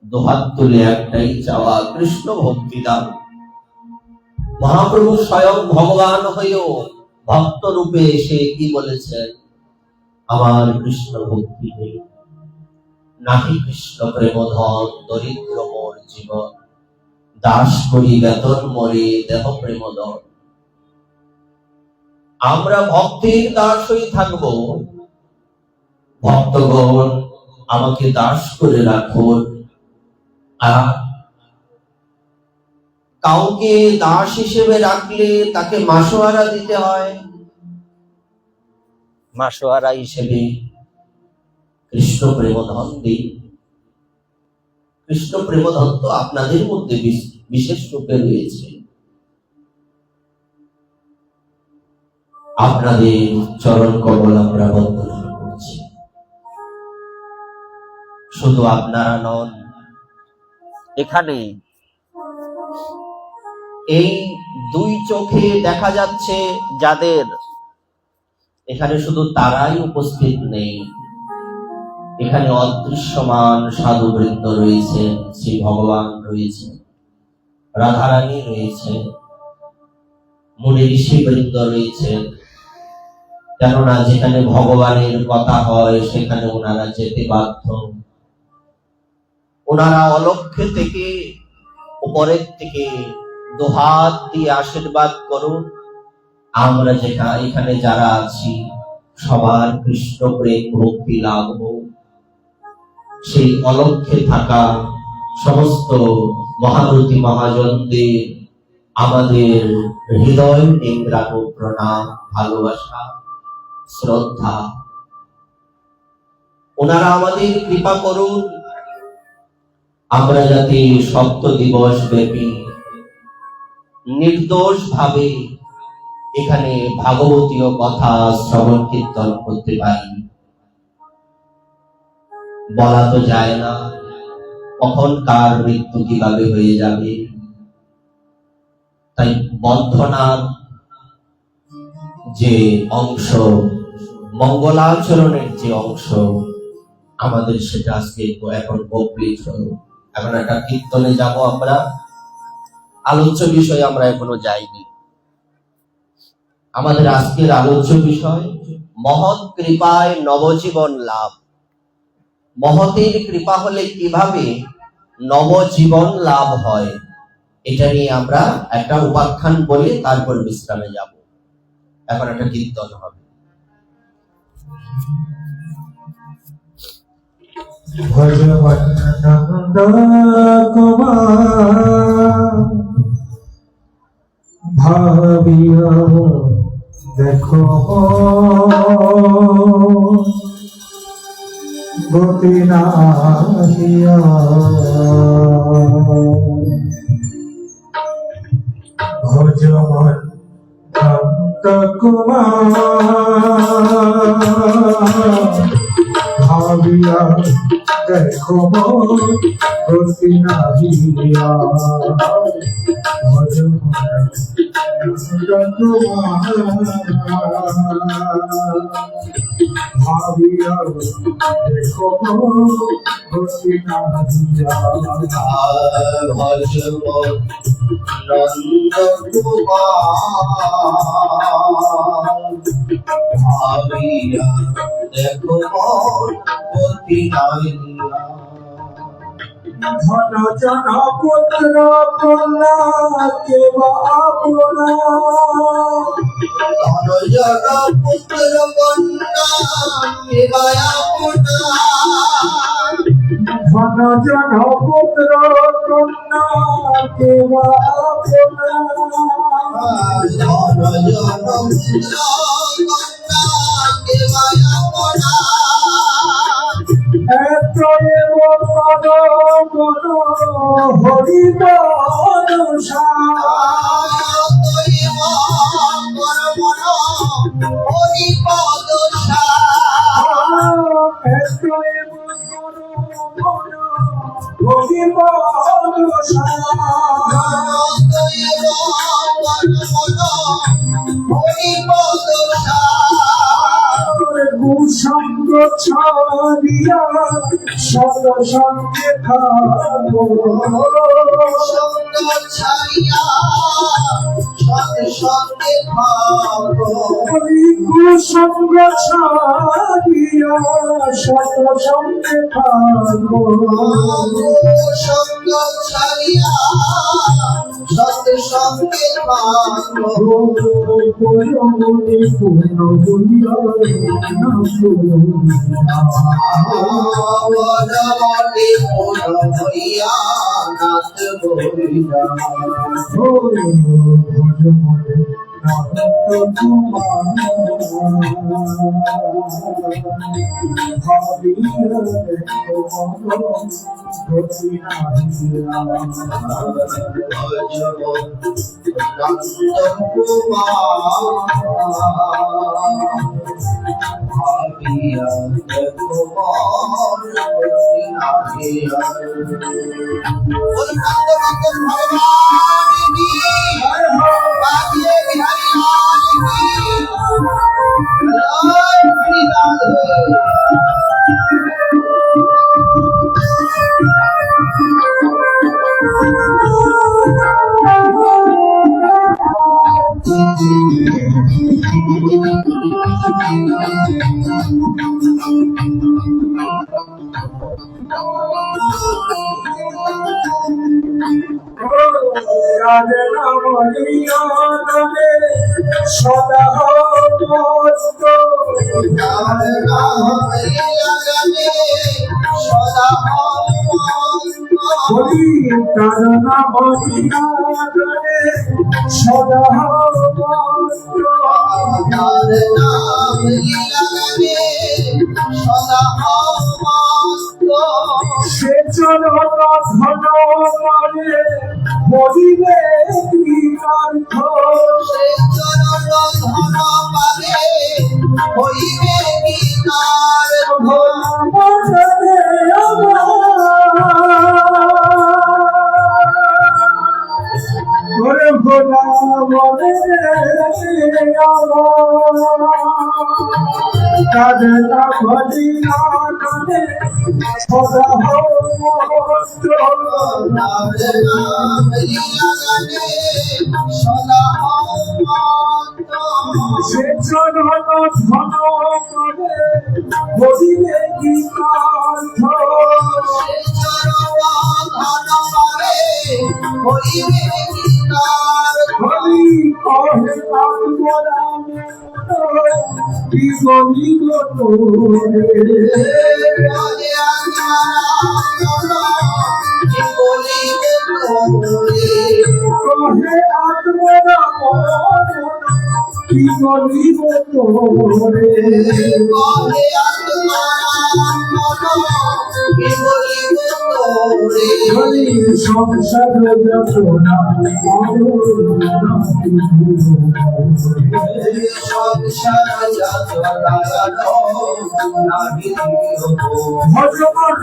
দুহাত তুলে একটাই চাওয়া, কৃষ্ণ ভক্তি দাও। মহাপ্রভু স্বয়ং ভগবান হয়েও ভক্ত রূপে এসে কি বলেছেন? আমার কৃষ্ণ ভক্তি নেই, নাহি কৃষ্ণ প্রেম ধন, দরিদ্র মোর জীবন, দাস করি বেতন মরে দেহ প্রেম ধন। আমরা ভক্তের দাস হয়ে থাকবো, ভক্তগণ আমাকে দাস করে রাখুন। আর কাউকে দাস হিসেবে রাখলে তাকে মাসোহারা দিতে হয়, মাসোহারা হিসেবে কৃষ্ণ প্রেমধন দিন। কৃষ্ণ প্রেমধন তো আপনাদের মধ্যে বিশেষ রূপে রয়েছে। আপনাদের চরণ কমল আমরা বন্দনা করছি। শুধু আপনারা নন, এখানে এই দুই চোখে দেখা যাচ্ছে যাদের, এখানে শুধু তারাই উপস্থিত নেই, এখানে অদৃশ্যমান সাধুবৃন্দ রয়েছে, শ্রী ভগবান রয়েছে, রাধারানী রয়েছে, মুনি ঋষিবৃন্দ রয়েছে। কেননা যেখানে ভগবানের কথা হয় সেখানে ওনারা যেতে বাধ্য। ওনারা অলক্ষ্যে থেকে উপরের থেকে দুহাত দিয়ে আশীর্বাদ করুন, আমরা এখানে যারা আছি সবার কৃষ্ণ প্রেম ভক্তি লাভ হোক। সেই অলক্ষ্যে থাকা সমস্ত মহারথী মহাজনদের আমাদের হৃদয় নিংড়ানো প্রণাম, ভালোবাসা, শ্রদ্ধা। ওনারা আমাদের কৃপা করুন, আমরা যাতে সপ্ত দিবস ব্যাপী নির্দোষ ভাবে এখানে ভাগবতীয় কথা শ্রবণ কীর্তন করতে পারি। বলা তো যায় না কখন কার মৃত্যু কিভাবে হয়ে যাবে, তাই বন্ধনার যে অংশ, মঙ্গলাচরণের যে অংশ আমাদের, সেটা আজকে এখন কমপ্লিট হলো। এখন একটা কীর্তনে যাব আমরা, আলোচ্য বিষয় আমরা এখনো যাইনি। আমাদের আজকের আলোচ্য বিষয় মহৎ কৃপায় নবজীবন লাভ। মহতের কৃপা হলে কিভাবে নবজীবন লাভ হয়, এটা নিয়ে আমরা একটা উপাখ্যান বলে তারপর বিশ্রামে যাব। এখন একটা কীর্তন হবে। ভাবিয়া দেখো গতি নাহিয়া, ভজমন কান্ত কুমার ভাবিয়া দেখো গতি নাহিয়া, ভজমন কান্ত কুমার ভাবিয়া দেখো গতি নাহিয়া, ভজমন নন্দ কুমার ভাবিয়া দেখো গতি নাহিয়া। ধন জন পুত্র কন্যা কে বাপনা, ধন জন পুত্র কন্যা কে বাপনা, ধন জন পুত্র কন্যা কে বাপনা, ধন জন পুত্র কন্যা কে বাপনা। এত হরি বনসা, হরি পদসা, হরি বনসা, হরি পদসা। কুসঙ্গ ছাড়িয়া সদ সঙ্গে থাকো, সঙ্গ ছাড়িয়া সৎ সঙ্গে থাকো, কুসঙ্গ ছাড়িয়া সদ সঙ্গে থাকো, সঙ্গ ছাড়িয়া সৎ সঙ্গে থাকো। পূর্ণ বলিয়া বনবনে পূর্ণ হইয়া নাথ বলিয়া, ভগবান রাধে নাম হরিয়া নামে সদা মস্ত রাধে নাম হরিয়া গানে সদা হরি তার নাম হরিয়া নামে সদা মস্ত রাধে নাম হরিয়া গানে সদা মস্ত সে চরণ ধন মানে হরিবে কি অর্থ সে চরণ ধন পাবে হইবে কি তার মনে ওরে ভোলা মনে কাজলা ভজিয়া কানে সদা মস্ত রাধে নাম হরিয়া গানে সদা মস্ত সে চরণ ধন করে বলিলে কি অর্থ সে চরণ ধন পাবে হইবে কি তার হরি কহে আত্মরাম কি বলিব তোরে রাধে কি বলিবে তোরে কহে আত্মরাম কি বলিব তোরে বলে আত্মার কি বলিবে তোরে হরি সংসার যতনা সংসার যত লাগানো নাহি ভগবান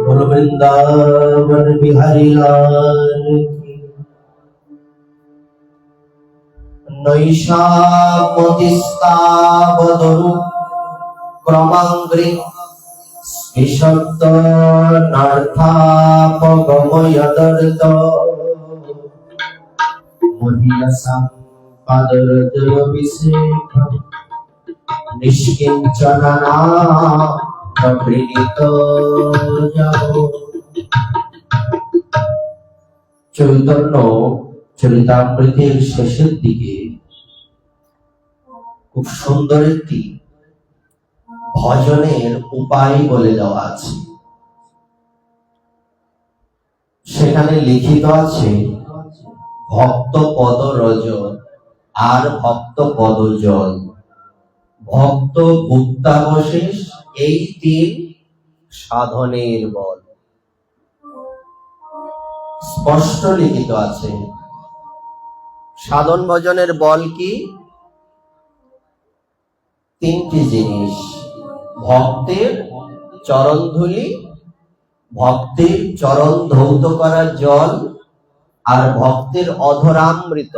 बोल वृंदावन बिहारी लाल की नैषामतिस्तावदनु क्रमांग्रि विशब्दनार्थापगमयदर्थ महीयसां पादरजविषेक निष्किञ्चनना প্রবৃত যাও। চৈতন্য চরিতামৃতের শেষের দিকে খুব সুন্দর একটি ভজনের উপায় বলে দেওয়া আছে। সেখানে লিখিত আছে ভক্ত পদ রজ আর ভক্ত পদ জল, ভক্ত ভুক্তাবশেষ, এই তিন সাধনের বল। স্পষ্ট লিখিত আছে সাধন ভজনের বল কি? তিনটি জিনিস: ভক্তের চরণধুলি, ভক্তের চরণ ধৌত করা জল, আর ভক্তের অধরামৃত।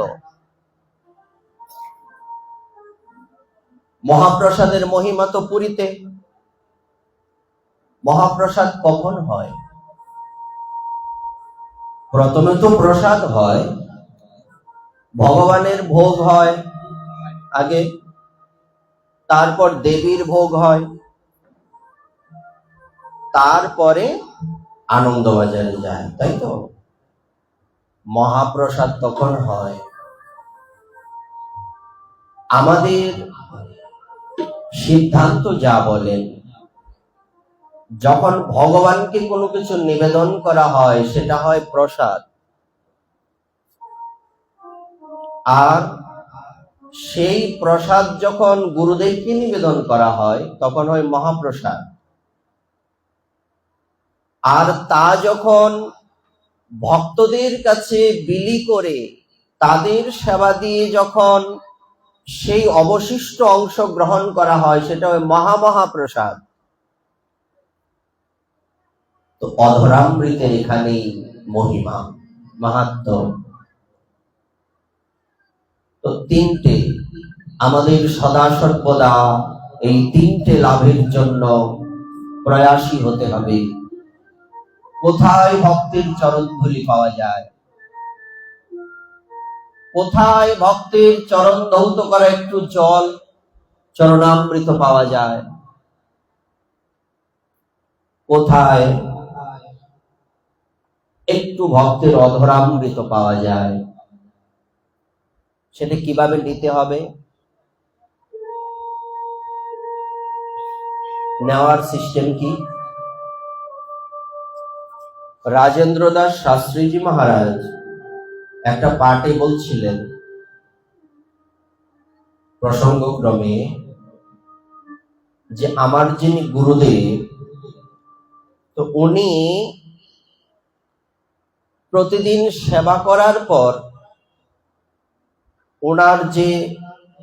মহাপ্রসাদের মহিমা তো পুরীতে। মহাপ্রসাদ কখন হয়? প্রথমে তো প্রসাদ হয়, ভগবানের ভোগ হয় আগে, তারপর দেবীর ভোগ হয়, তারপরে আনন্দবাজারে যায়, তাই তো? মহাপ্রসাদ তখন হয় আমাদের সিদ্ধান্ত যা বলেন, যখন ভগবানকে কোনো কিছু নিবেদন করা হয় সেটা হয় প্রসাদ, আর সেই প্রসাদ যখন গুরুদেবকে নিবেদন করা হয় তখন হয় মহাপ্রসাদ। আর তা যখন ভক্তদের কাছে বিলি করে তাদের সেবা দিয়ে যখন সেই অবশিষ্ট অংশ গ্রহণ করা হয় সেটা হয় মহামহাপ্রসাদ। তো অধরামৃতের এখানেই মহিমা মাহাত্ম্য। তো তিনটে আমাদের সদা সর্বদা এই তিনটে লাভের জন্য প্রয়াসী হতে হবে। কোথায় ভক্তের চরণধুলি পাওয়া যায়, কোথায় ভক্তের চরণ ধৌত করা একটু জল চরণামৃত পাওয়া যায়, কোথায় একটু ভক্তের অধরামৃত পাওয়া যায়, সেটা কিভাবে নিতে হবে? নেওয়ার সিস্টেম কি? রাজেন্দ্র দাস শাস্ত্রীজি মহারাজ একটা পাঠে বলছিলেন প্রসঙ্গক্রমে যে আমার যিনি গুরুদেব, তো উনি প্রতিদিন সেবা করার পর ওনার যে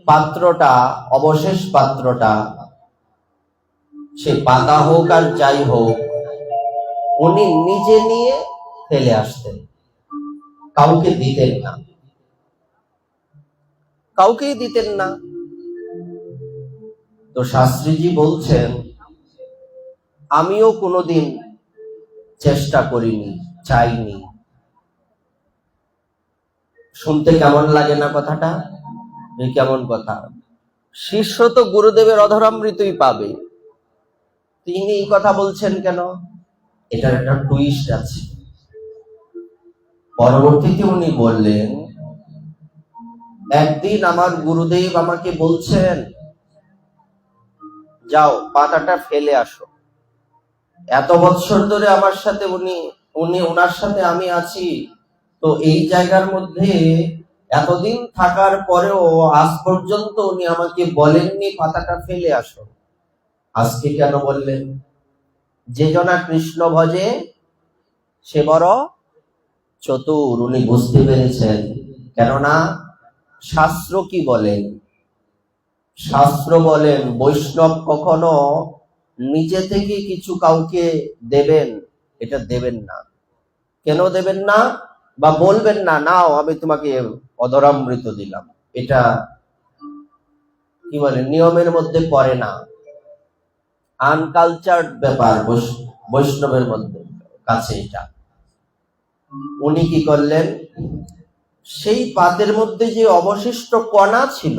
পাত্রটা, অবশেষ পাত্রটা, সে পাতা হোক আর যাই হোক, উনি নিজে নিয়ে ফেলে আসতেন, কাউকে দিতেন না, কাউকেই দিতেন না। তো শাস্ত্রীজি বলছেন আমিও কোনোদিন চেষ্টা করিনি, চাইনি। শুনতে কেমন লাগে না কথাটা? এই কেমন কথা? শিষ্য তো গুরুদেবের অধরামৃতই পাবে, তিনি এই কথা বলছেন কেন? এটার একটা টুইস্ট আছে। পরবর্তীতে উনি বললেন, একদিন আমার গুরুদেব আমাকে বলছেন যাও পাতাটা ফেলে আসো। এত বছর ধরে আমার সাথে ওনার সাথে আমি আছি, তো এই জায়গার মধ্যে এতদিন থাকার পরেও আজ পর্যন্ত উনি আমাকে বলেননি পাতাটা ফেলে আসো। আজকে কেন বললেন? যে জনা কৃষ্ণ ভজে সে বড় চতুর, উনি বুঝতে পেরেছেন। কেননা শাস্ত্র কি বলেন? শাস্ত্র বলেন বৈষ্ণব কখনো নিজে থেকে কিছু কাউকে দেবেন, এটা দেবেন না। কেন দেবেন না বা বলবেন না, নাও আমি তোমাকে অধরামৃত দিলাম, এটা কি বলে নিয়মের মধ্যে পড়ে না, আনকালচার্ড ব্যাপার বৈষ্ণবের মধ্যে কাছে এটা। উনি কি করলেন, সেই পাতের মধ্যে যে অবশিষ্ট কণা ছিল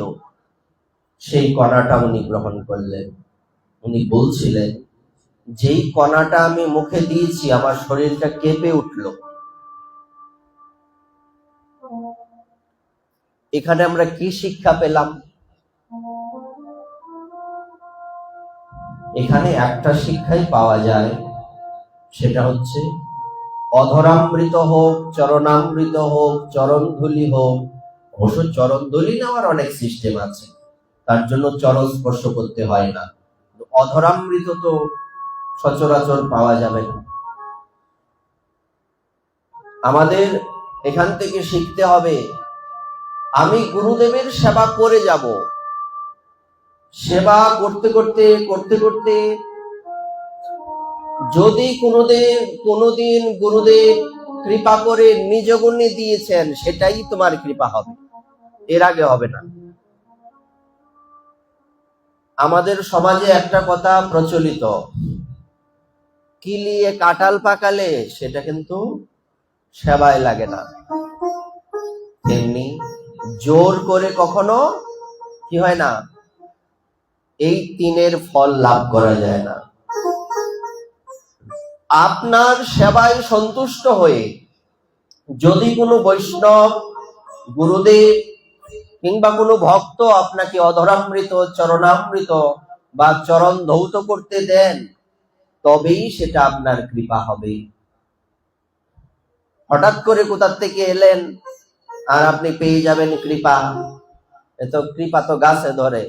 সেই কণাটা উনি গ্রহণ করলেন। উনি বলছিলেন যেই কণাটা আমি মুখে দিয়েছি আমার শরীরটা কেঁপে উঠল। এখানে আমরা কি শিক্ষা পেলাম? এখানে একটা শিক্ষাই পাওয়া যায়, সেটা হচ্ছে অধরামৃত হোক, চরণামৃত হোক, চরণধুলি হোক, অবশ্য চরণধুলি নেওয়ার অনেক সিস্টেম আছে, তার জন্য চরণ স্পর্শ করতে হয় না। অধরামৃত তো সচরাচর পাওয়া যাবে না। আমাদের এখান থেকে শিখতে হবে, আমি গুরুদেবের সেবা করে যাব, সেবা করতে করতে করতে করতে যদি কোনোদিন গুরুদেব কৃপা করে নিজ গুণে দিয়েছেন, সেটাই তোমার কৃপা হবে, এর আগে হবে না। আমাদের সমাজে একটা কথা প্রচলিত, কিলিয়ে কাঁঠাল পাকালে সেটা কিন্তু সেবায় লাগে না, তেমনি জোর করে কখনো কি হয় না, এই তিনের ফল লাভ করা যায় না। আপনার সেবায় সন্তুষ্ট হয়ে যদি কোনো বৈষ্ণব, গুরুদেব কিংবা কোনো ভক্ত আপনাকে অধরামৃত, চরণামৃত বা চরণ ধৌত করতে দেন, তবেই সেটা আপনার কৃপা হবে। হঠাৎ করে কোথার থেকে এলেন আর আপনি পেয়ে যাবেন কৃপা, এত কৃপা তো গাছে ধরে,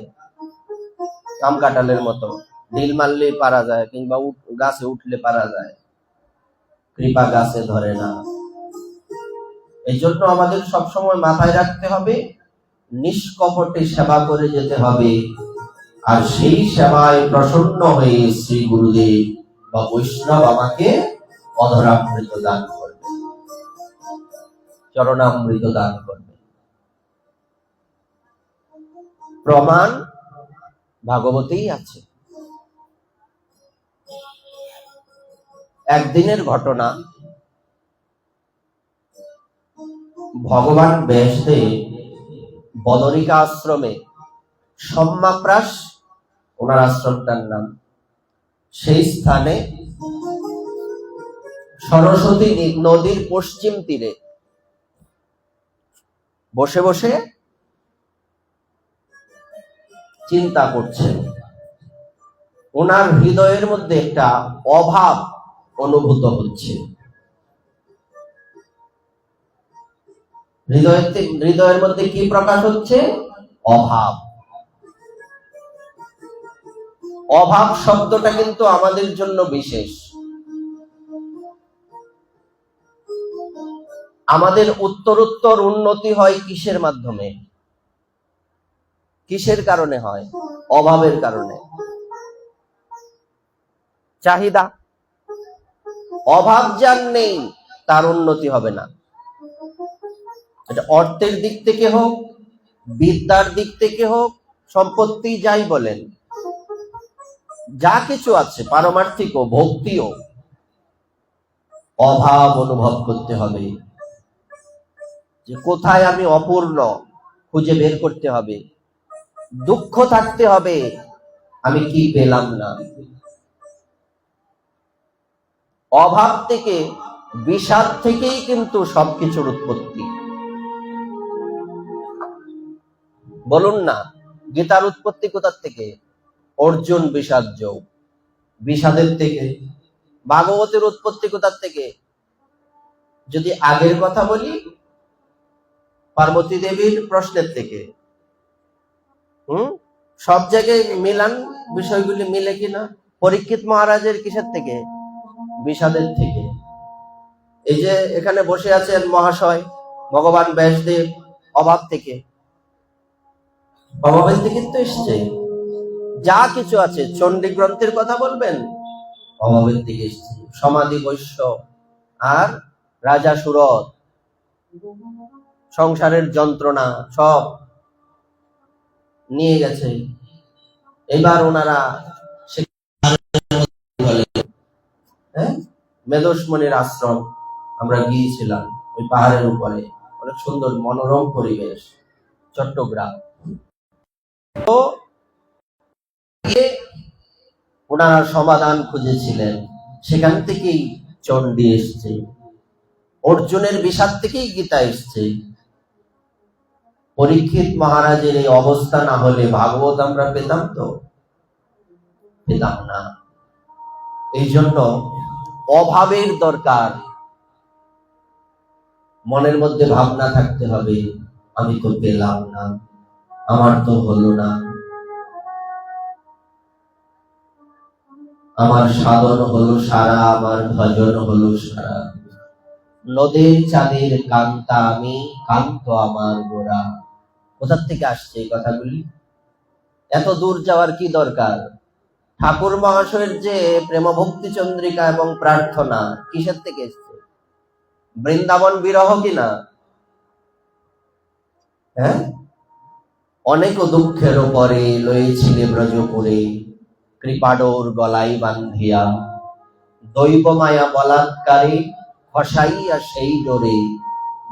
আম কাঁঠালের মতো, ঢিল মারলে পারা যায় কিংবা গাছে উঠলে পারা যায়, কৃপা গাছে ধরে না। এই জন্য আমাদের সবসময় মাথায় রাখতে হবে, নিষ্কপটে সেবা করে যেতে হবে। আর সেই সেবায় প্রসন্ন হয়ে শ্রী গুরুদেব বা বৈষ্ণব আমাকে অধরামৃত দান করবে, চরণামৃত দান করবে। প্রমাণ ভাগবতেই আছে। একদিনের ঘটনা, ভগবান ব্যাসদেব বদরিকা আশ্রমে, সম্মাপ্রাস ওনার আশ্রমটার নাম, সেই স্থানে সরস্বতী নদীর পশ্চিম তীরে বসে বসে চিন্তা করছেন। ওনার হৃদয়ের মধ্যে একটা অভাব অনুভূত হচ্ছে। হৃদয়ের মধ্যে কি প্রকাশ হচ্ছে? অভাব। অভাব শব্দটা কিন্তু আমাদের জন্য বিশেষ। আমাদের উত্তরোত্তর উন্নতি হয় কিসের মাধ্যমে? কিসের কারণে হয়? অভাবের কারণে। চাহিদা। অভাব যার নেই তার উন্নতি হবে না। এটা অর্থের দিক থেকে হোক, বিদ্যার দিক থেকে হোক, সম্পত্তি যাই বলেন, যা কিছু আছে পারমার্থিক ও ভক্তিও, অভাব অনুভব করতে হবে। যে কোথায় আমি অপূর্ণ খুঁজে বের করতে হবে। দুঃখ থাকতে হবে, আমি কি পেলাম না। অভাব থেকে, বিষাদ থেকেই কিন্তু সবকিছুর উৎপত্তি। বলুন না, গীতার উৎপত্তি কোথার থেকে? অর্জুন বিষাদ যোগ, বিষাদের থেকে। ভাগবতের উৎপত্তি কোথার থেকে? যদি আগের কথা বলি, পার্বতী দেবীর প্রশ্নের থেকে। সব জায়গায় মিলান, বিষয়গুলি মিলে কিনা? পরীক্ষিত মহারাজের কিসের থেকে? বিষাদের থেকে। এই যে এখানে বসে আছেন মহাশয় ভগবান ব্যাসদেব, অভাব থেকে। অভাবের থেকে তো এসছে। যা কিছু আছে, চণ্ডী গ্রন্থের কথা বলবেন, অভাবের থেকে এসছে। সমাধি বৈশ্য আর রাজা সুরত, সংসারের যন্ত্রণা সব নিয়ে গেছে। এবার ওনারা মেদোসমণির আশ্রম আমরা গিয়েছিলাম, ওই পাহাড়ের উপরে, অনেক সুন্দর মনোরম পরিবেশ, চট্টগ্রাম। তো ওনারা সমাধান খুঁজেছিলেন, সেখান থেকেই চণ্ডী এসছে। অর্জুনের বিষাদ থেকেই গীতা এসছে। পরীক্ষিত মহারাজের এই অবস্থা না হলে ভাগবত আমরা পেতাম তো? পেতাম না। এই জন্য অভাবের দরকার। মনের মধ্যে ভাবনা থাকতে হবে, আমি তো পেলাম না, আমার তো হলো না, আমার সাধন হলো সারা, আমার ভজন হলো সারা। নদীর চাঁদের কান্তা আমি, কান্ত আমার গোরা। কোথার থেকে আসছে এই কথাগুলি? এত দূর যাওয়ার কি দরকার? ঠাকুর মহাশয়ের যে প্রেম ভক্তি চন্দ্রিকা এবং প্রার্থনা, কিসের থেকে এসছে? বৃন্দাবন বিরহ কিনা? হ্যাঁ, অনেক দুঃখের পরে লয়েছিলে ব্রজপুরে, কৃপাডোর গলাই বান্ধিয়া, দৈব মায়া বলাৎকারে খসাইয়া সেই ডোরে,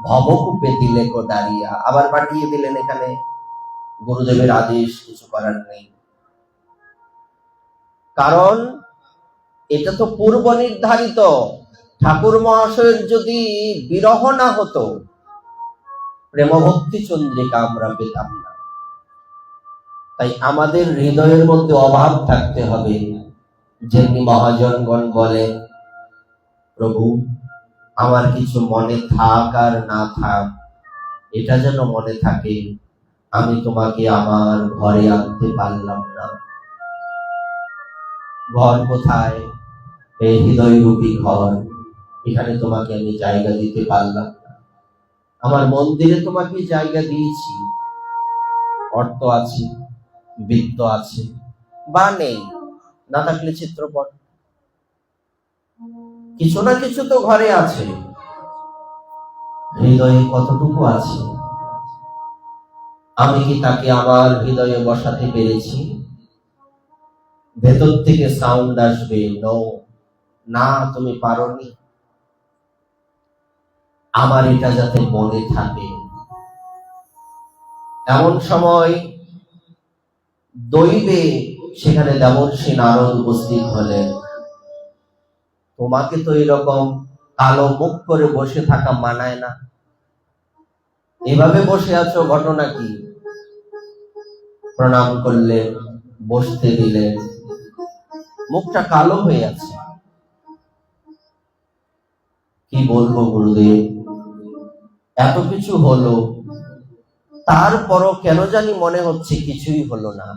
ভবকূপে দিলে কোদারিয়া। আবার পাঠিয়ে দিলেন এখানে, গুরুদেবের আদেশ, কিছু করার নেই। কারণ এটা তো পূর্ব নির্ধারিত। ঠাকুর মহাশয়ের যদি বিরহ না হতো, প্রেমভক্তি চন্দ্রিকা আমরা পেতাম না। তাই আমাদের হৃদয়ের মধ্যে অভাব থাকতে হবে। যেমনি মহাজনগণ বলে, প্রভু আমার কিছু মনে থাক আর না থাক, এটা যেন মনে থাকে আমি তোমাকে আমার ঘরে আনতে পারলাম না। ঘর কোথায়? এই হৃদয় রূপী ঘর, এখানে তোমাকে আমি জায়গা দিতে পারলাম না। আমার মন্দিরে তোমাকে জায়গা দিয়েছি, অর্থ আছে, বিত্ত আছে বা নেই, না থাকলে চিত্রপট, কিছু না কিছু তো ঘরে আছে। হৃদয়ে কতটুকু আছে? আমি কি তাকে আমার হৃদয়ে বসাতে পেরেছি? ভেতর থেকে সাউন্ড আসবে, নো, না তুমি পারোনি। আমার এটা যাতে মনে থাকে। এমন সময় দৈবে সেখানে দেবর্ষী নারদ উপস্থিত হলেন। তোমাকে তো এরকম কালো মুখ করে বসে থাকা মানায় না, এভাবে বসে আছো, ঘটনা কি? প্রণাম করলেন, বসতে দিলেন, মুখটা কালো হয়ে আছে। কি বলবো গুরুদেব, এত কিছু হলো, তারপরও কেন জানি মনে হচ্ছে কিছুই হলো না,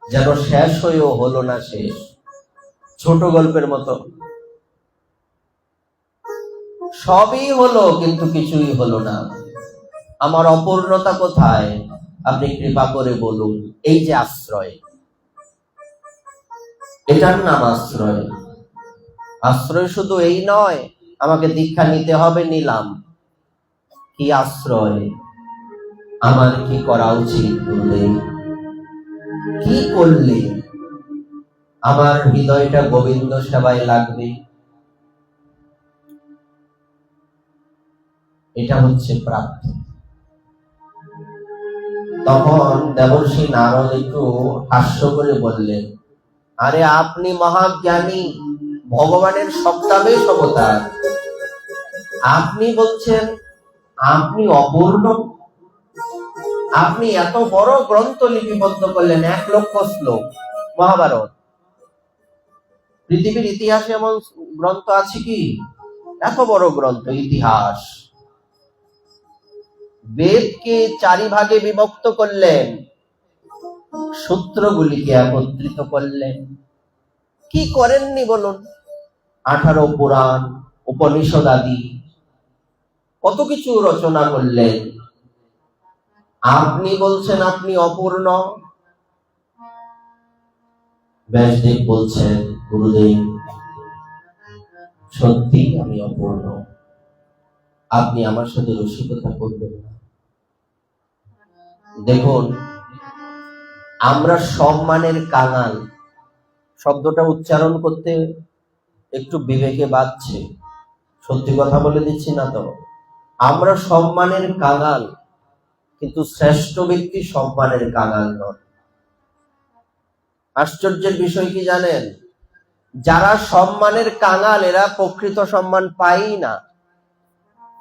যেন শেষ হয়েও হলো না শেষ। ছোট গল্পের মতো সবই হলো কিন্তু কিছুই হলো না। আমার অপূর্ণতা কোথায়? আপনি কৃপা করে বলুন। এই যে আশ্রয়, এটার নাম আশ্রয়। আশ্রয় শুধু এই নয়, আমাকে দীক্ষা নিতে হবে, নিলাম। কি আশ্রয়? আমার কি করা উচিত গুরুদেব? কি করলে আমার হৃদয়টা গোবিন্দ সেবায় লাগবে? এটা হচ্ছে প্রাপ্তি। তখন দেবর্ষী নারদ একটু হাস্য করে বললেন, আরে আপনি মহাজ্ঞানী, ভগবানের সপ্তাহে সবতার, আপনি বলছেন আপনি অপূর্ণ? আপনি এত বড় গ্রন্থ লিপিবদ্ধ করলেন, 1,00,000 শ্লোক, মহাভারত। পৃথিবীর ইতিহাসে এমন গ্রন্থ আছে কি? এত বড় গ্রন্থ, ইতিহাস। বেদকে 4 ভাগে বিভক্ত করলেন, সূত্রগুলিকে একত্রিত করলেন। কি করেননি বলুন? 18 পুরাণ, উপনিষদ আদি কত কিছু রচনা করলেন। আপনি বলছেন আপনি অপূর্ণ। ব্যাসদেব বলছেন, গুরুদেব সত্যি আমি অপূর্ণ, আপনি আমার সাথে রসিকতা করবেন না। দেখুন, আমরা সম্মানের কাঙাল, শব্দটা উচ্চারণ করতে একটু বিবেকে বাজছে, সত্যি কথা বলে দিচ্ছি না তো। আমরা সম্মানের কাঙাল, কিন্তু শ্রেষ্ঠ ব্যক্তি সম্মানের কাঙাল নন। আশ্চর্যের বিষয় কি জানেন? যারা সম্মানের কাঙাল এরা প্রকৃত সম্মান পায় না।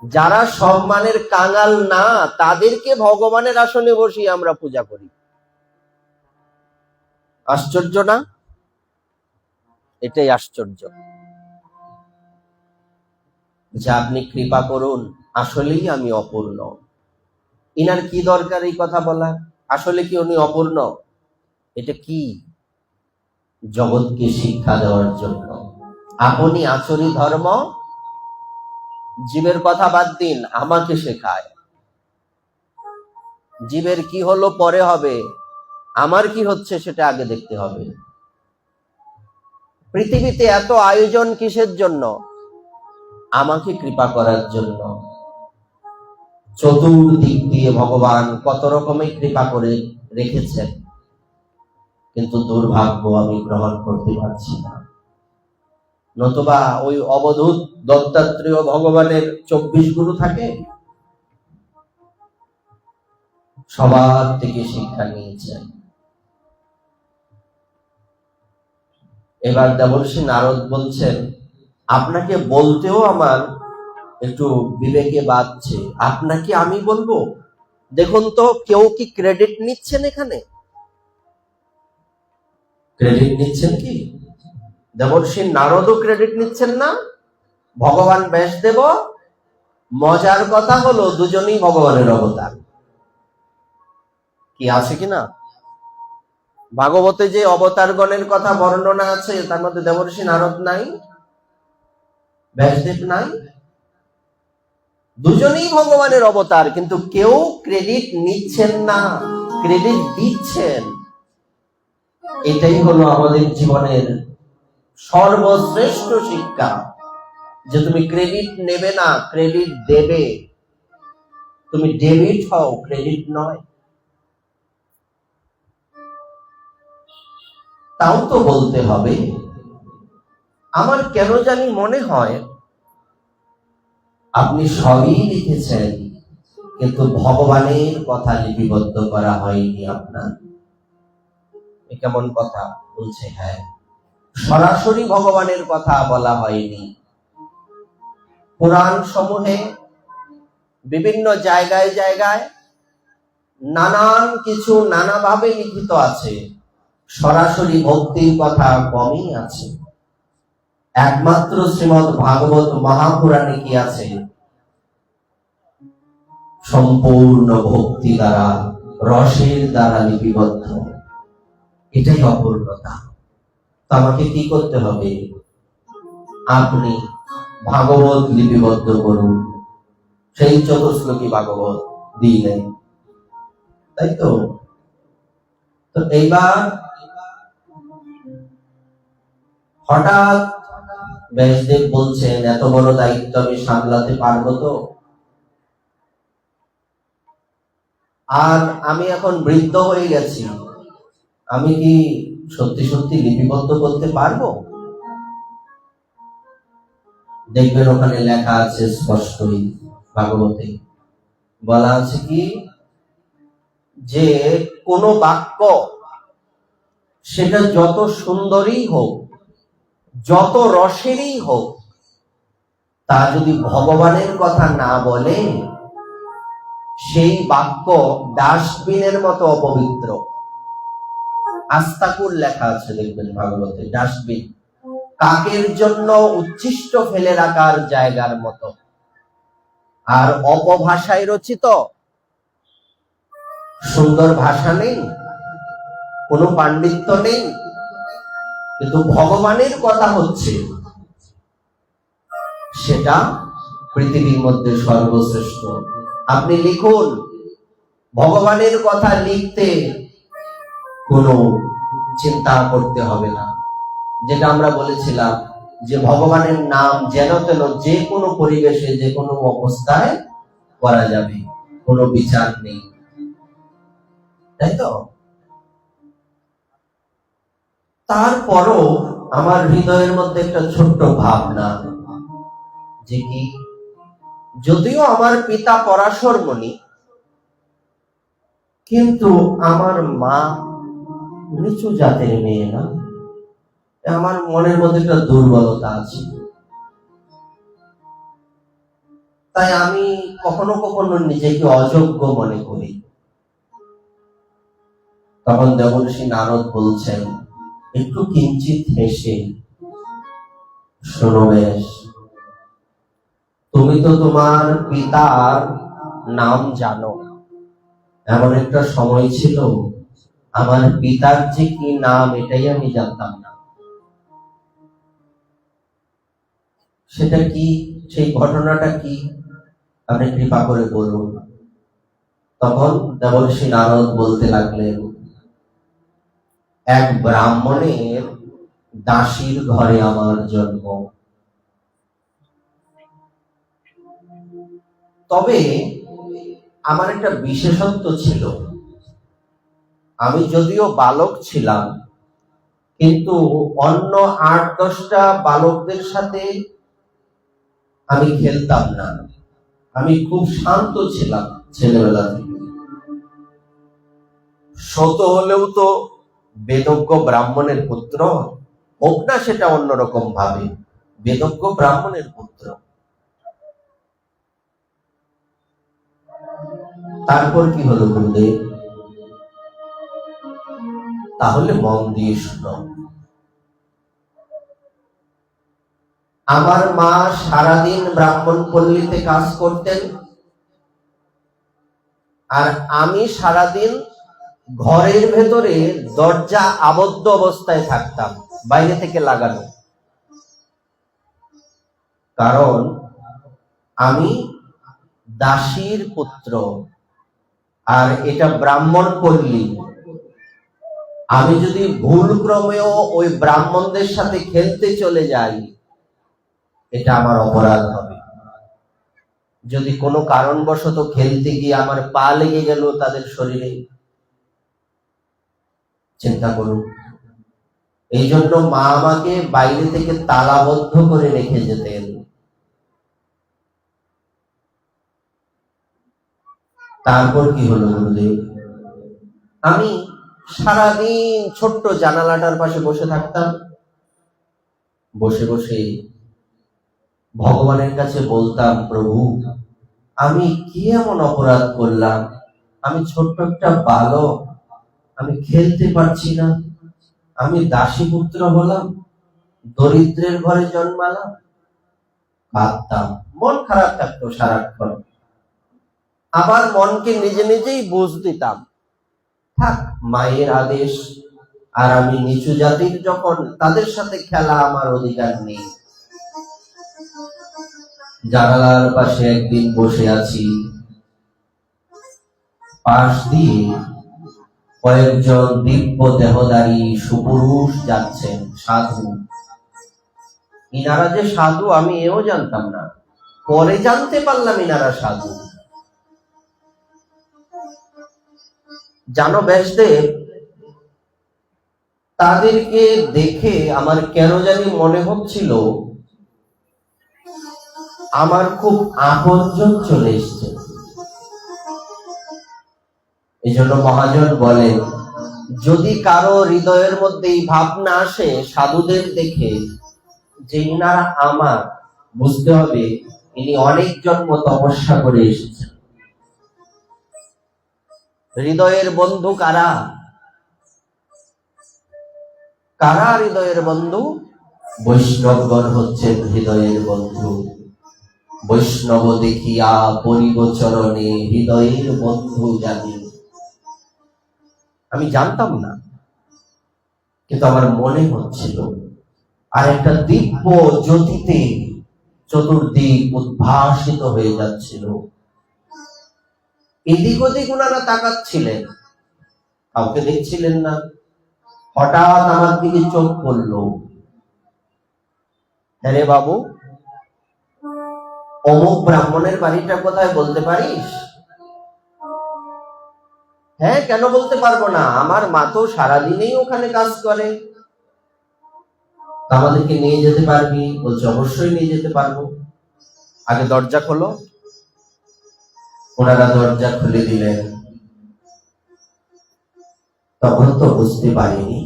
যারা সম্মানের কাঙাল না, তাদেরকে ভগবানের আসনে বসিয়ে আমরা পূজা করি। আশ্চর্য না? এটাই আশ্চর্য যে আপনি কৃপা করুন, আসলেই আমি অপূর্ণ। ইনার কি দরকার এই কথা বলা? আসলে কি উনি অপূর্ণ? এটা কি? জগৎকে শিক্ষা দেওয়ার জন্য। আপনি আচরি ধর্ম, জীবের কথা বাদ দিন, আমাকে শেখায়। জীবের কি হলো পরে হবে, আমার কি হচ্ছে সেটা আগে দেখতে হবে। পৃথিবীতে এত আয়োজন কিসের জন্য? আমাকে কৃপা করার জন্য। চতুর্দিক দিয়ে ভগবান কত রকমের কৃপা করে রেখেছেন, কিন্তু দুর্ভাগ্য আমি গ্রহণ করতে পারছি না। নতুবা ওই অবধূত দত্তাত্রেয় ভগবানের 24 গুরু থাকে, সবার থেকে শিক্ষা নিয়েছেন। এবার দেবর্ষী নারদ বলছেন, আপনাকে বলতেও আমার একটু বিবেকে বাজছে। আপনাকে আমি বলবো, দেখুন তো কেউ কি ক্রেডিট নিচ্ছেন? এখানে ক্রেডিট নিচ্ছেন কি? দেবর্ষী নারদও ক্রেডিট নিচ্ছেন না, ভগবান ব্যাসদেব। মজার কথা হলো দুজনেই ভগবানের অবতার। কি আছে কিনা? ভাগবতে যে অবতারগণের কথা বর্ণনা আছে তার মধ্যে দেবর্ষী নারদ নাই, ব্যাসদেব নাই। দুজনেই ভগবানের অবতার, কিন্তু কেউ ক্রেডিট নিচ্ছেন না, ক্রেডিট দিচ্ছেন। এটাই হলো আমাদের জীবনের সর্বশ্রেষ্ঠ শিক্ষা, যে তুমি ক্রেডিট নেবে না, ক্রেডিট দেবে। তুমি ডেবিট হও, ক্রেডিট নয়। তাও তো বলতে হবে। আমার কেন জানি মনে হয় আপনি সবই লিখেছেন, কিন্তু ভগবানের কথা লিপিবদ্ধ করা হয়নি আপনার। এ কেমন কথা বলছে? হ্যাঁ, সরাসরি ভগবানের কথা বলা হয়নি। পুরাণ সমূহে বিভিন্ন জায়গায় জায়গায় নানান কিছু নানাভাবে লিখিত আছে, সরাসরি ভক্তির কথা কমই আছে। একমাত্র শ্রীমৎ ভাগবত মহাপুরাণে কি আছে? সম্পূর্ণ ভক্তি দ্বারা, রসের দ্বারা লিপিবদ্ধ। এটাই অপূর্ণতা। তো আমাকে কি করতে হবে? আপনি ভাগবত লিপিবদ্ধ করুন। সেই চতুশ্লোকী ভাগবত দিলেন, তাই তো? তো এইবার হঠাৎ ব্যাসদেব বলছেন, এত বড় দায়িত্ব আমি সামলাতে পারবো তো? আর আমি এখন বৃদ্ধ হয়ে গেছি, আমি কি সত্যি সত্যি লিপিবদ্ধ করতে পারবো? দেখবেন ওখানে লেখা আছে স্পষ্টই, ভাগবতে বলা আছে কি, যে কোন বাক্য সেটা যত সুন্দরই হোক, যত রসেরই হোক, তা যদি ভগবানের কথা না বলে, সেই বাক্য ডাস্টবিনের মতো অপবিত্র। আস্তাকুর লেখা আছে, দেখবেন ভাগবতে, ডাস্টবিন কাকের জন্য উচ্ছিষ্ট ফেলে রাখার জায়গার মতো। আর অপভাষায় রচিত, সুন্দর ভাষা নেই, কোনো পাণ্ডিত্য নেই, কিন্তু ভগবানের কথা হচ্ছে, সেটা পৃথিবীর মধ্যে সর্বশ্রেষ্ঠ। আপনি লিখুন, ভগবানের কথা লিখতে কোনো চিন্তা করতে হবে না। যেটা আমরা বলেছিলাম, যে ভগবানের নাম যেন তেন যে কোনো পরিবেশে, যে কোনো অবস্থায় করা যাবে, কোনো বিচার নেই, তাই তো? তারপরও আমার হৃদয়ের মধ্যে একটা ছোট্ট ভাবনা, যে কি, যদিও আমার পিতা পরাশর মুনি, কিন্তু আমার মা নিচু জাতের মেয়ে না? আমার মনের মধ্যে একটা দুর্বলতা আছে। তাই আমি কখনো কখনো নিজেকে অযোগ্য মনে করি। তখন দেবর্ষী নারদ বলছেন, একটু কিঞ্চিত হেসে, শোনো বেশ, তুমি তো তোমার পিতার নাম জানো। এমন একটা সময় ছিল, আমার পিতার যে কি নাম এটাই আমি জানতাম না। সেটা কি, সেই ঘটনাটা কি, আপনি কৃপা করে বলুন। তখন দেবর্ষী নারদ বলতে লাগলেন, এক ব্রাহ্মণের দাসীর ঘরে আমার জন্ম। তবে আমার একটা বিশেষত্ব ছিল, আমি যদিও বালক ছিলাম, কিন্তু অন্য ৮-১০টা বালকদের সাথে আমি খেলতাম না। আমি খুব শান্ত ছিলাম ছেলেবেলা থেকে। শত হলেও তো বেদজ্ঞ ব্রাহ্মণের পুত্র, হোক না সেটা অন্যরকম ভাবে, বেদজ্ঞ ব্রাহ্মণের পুত্র। তারপর কি হলো গুরুদেব? তাহলে মন দিয়ে শুনো। আমার মা সারাদিন ব্রাহ্মণ পল্লীতে কাজ করতেন, আর আমি সারাদিন ঘরের ভেতরে দরজা আবদ্ধ অবস্থায় থাকতাম, বাইরে থেকে লাগানো। কারণ আমি দাসীর পুত্র, আর এটা ব্রাহ্মণ পল্লী। আমি যদি ভুল ক্রমেও ওই ব্রাহ্মণদের সাথে খেলতে চলে যাই, এটা আমার অপরাধ হবে। যদি কোনো কারণবশত খেলতে গিয়ে আমার পা লেগে গেল তাদের শরীরে, চিন্তা করুন। এই জন্য মা আমাকে বাইরে থেকে তালাবদ্ধ করে রেখে যেতেন। তারপর কি হলো গুরুদেব? আমি সারাদিন ছোট্ট জানালাটার পাশে বসে থাকতাম। বসে বসে ভগবানের কাছে বলতাম, প্রভু, আমি কি এমন অপরাধ করলাম? আমি ছোট্ট একটা বালক, আমি খেলতে পারছি না, আমি দাসী পুত্র হলাম, দরিদ্রের ঘরে জন্মালাম। কাঁদতাম, মন খারাপ থাকতো সারাক্ষণ। আবার মনকে নিজে নিজেই বুঝ দিতাম, থাক, মায়ের আদেশ, আর আমি নিচু জাতির যখন, তাদের সাথে খেলা আমার অধিকার নেই। জানালার পাশে একদিন বসে আছি, পাশ দিয়ে কয়েকজন দিব্য দেহধারী সুপুরুষ যাচ্ছেন, সাধু। ইনারা যে সাধু আমি এও জানতাম না, পরে জানতে পারলাম ইনারা সাধু। জানো ব্যাসদেব, তাদেরকে দেখে আমার কেন জানি মনে হচ্ছিল আমার খুব আপনজন চলে এসছে। এই জন্য মহাজন বলেন, যদি কারো হৃদয়ের মধ্যে এই ভাবনা আসে সাধুদের দেখে যে ইনারা আমার, বুঝতে হবে ইনি অনেক জন্ম তপস্যা করে এসেছেন। হৃদয়ের বন্ধু কারা? কারা হৃদয়ের বন্ধু? বৈষ্ণবগণ হচ্ছেন হৃদয়ের বন্ধু। বৈষ্ণব দেখিয়া পরিব চরণে, হৃদয়ের বন্ধু জানি। আমি জানতাম না, কিন্তু আমার মনে হচ্ছিল। আর একটা দিব্য জ্যোতিতে চতুর্দিক উদ্ভাসিত হয়ে যাচ্ছিল। এদিক ওদিক ওনারা তাকাচ্ছিলেন, কাউকে দেখছিলেন না। হঠাৎ আমার দিকে চোখ পড়লো। হ্যাঁ রে বাবু, অমুক ব্রাহ্মণের বাড়িটা কোথায় বলতে পারিস? হ্যাঁ, কেন বলতে পারবো না, আমার মা তো সারাদিনেই ওখানে কাজ করে। আমাদেরকে নিয়ে যেতে পারবি? বলছে অবশ্যই নিয়ে যেতে পারবো। আগে দরজা খোলো। ওনারা দরজা খুলে দিলেন। তখন তো বুঝতে পারিনি,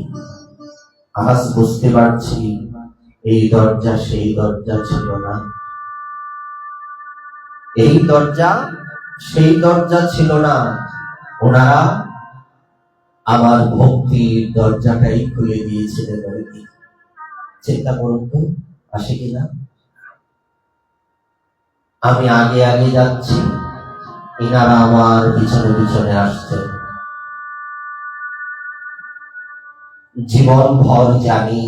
আজ বুঝতে পারছি এই দরজা সেই দরজা ছিল না। এই দরজা সেই দরজা ছিল না, ওনারা আমার ভক্তির দরজাটাই খুলে দিয়েছিলেন। চিন্তা করুন তো, আসে কিনা? আমি আগে আগে যাচ্ছি, ইনারা আমার পিছনে পিছনে আসছেন। জীবন ভর জানি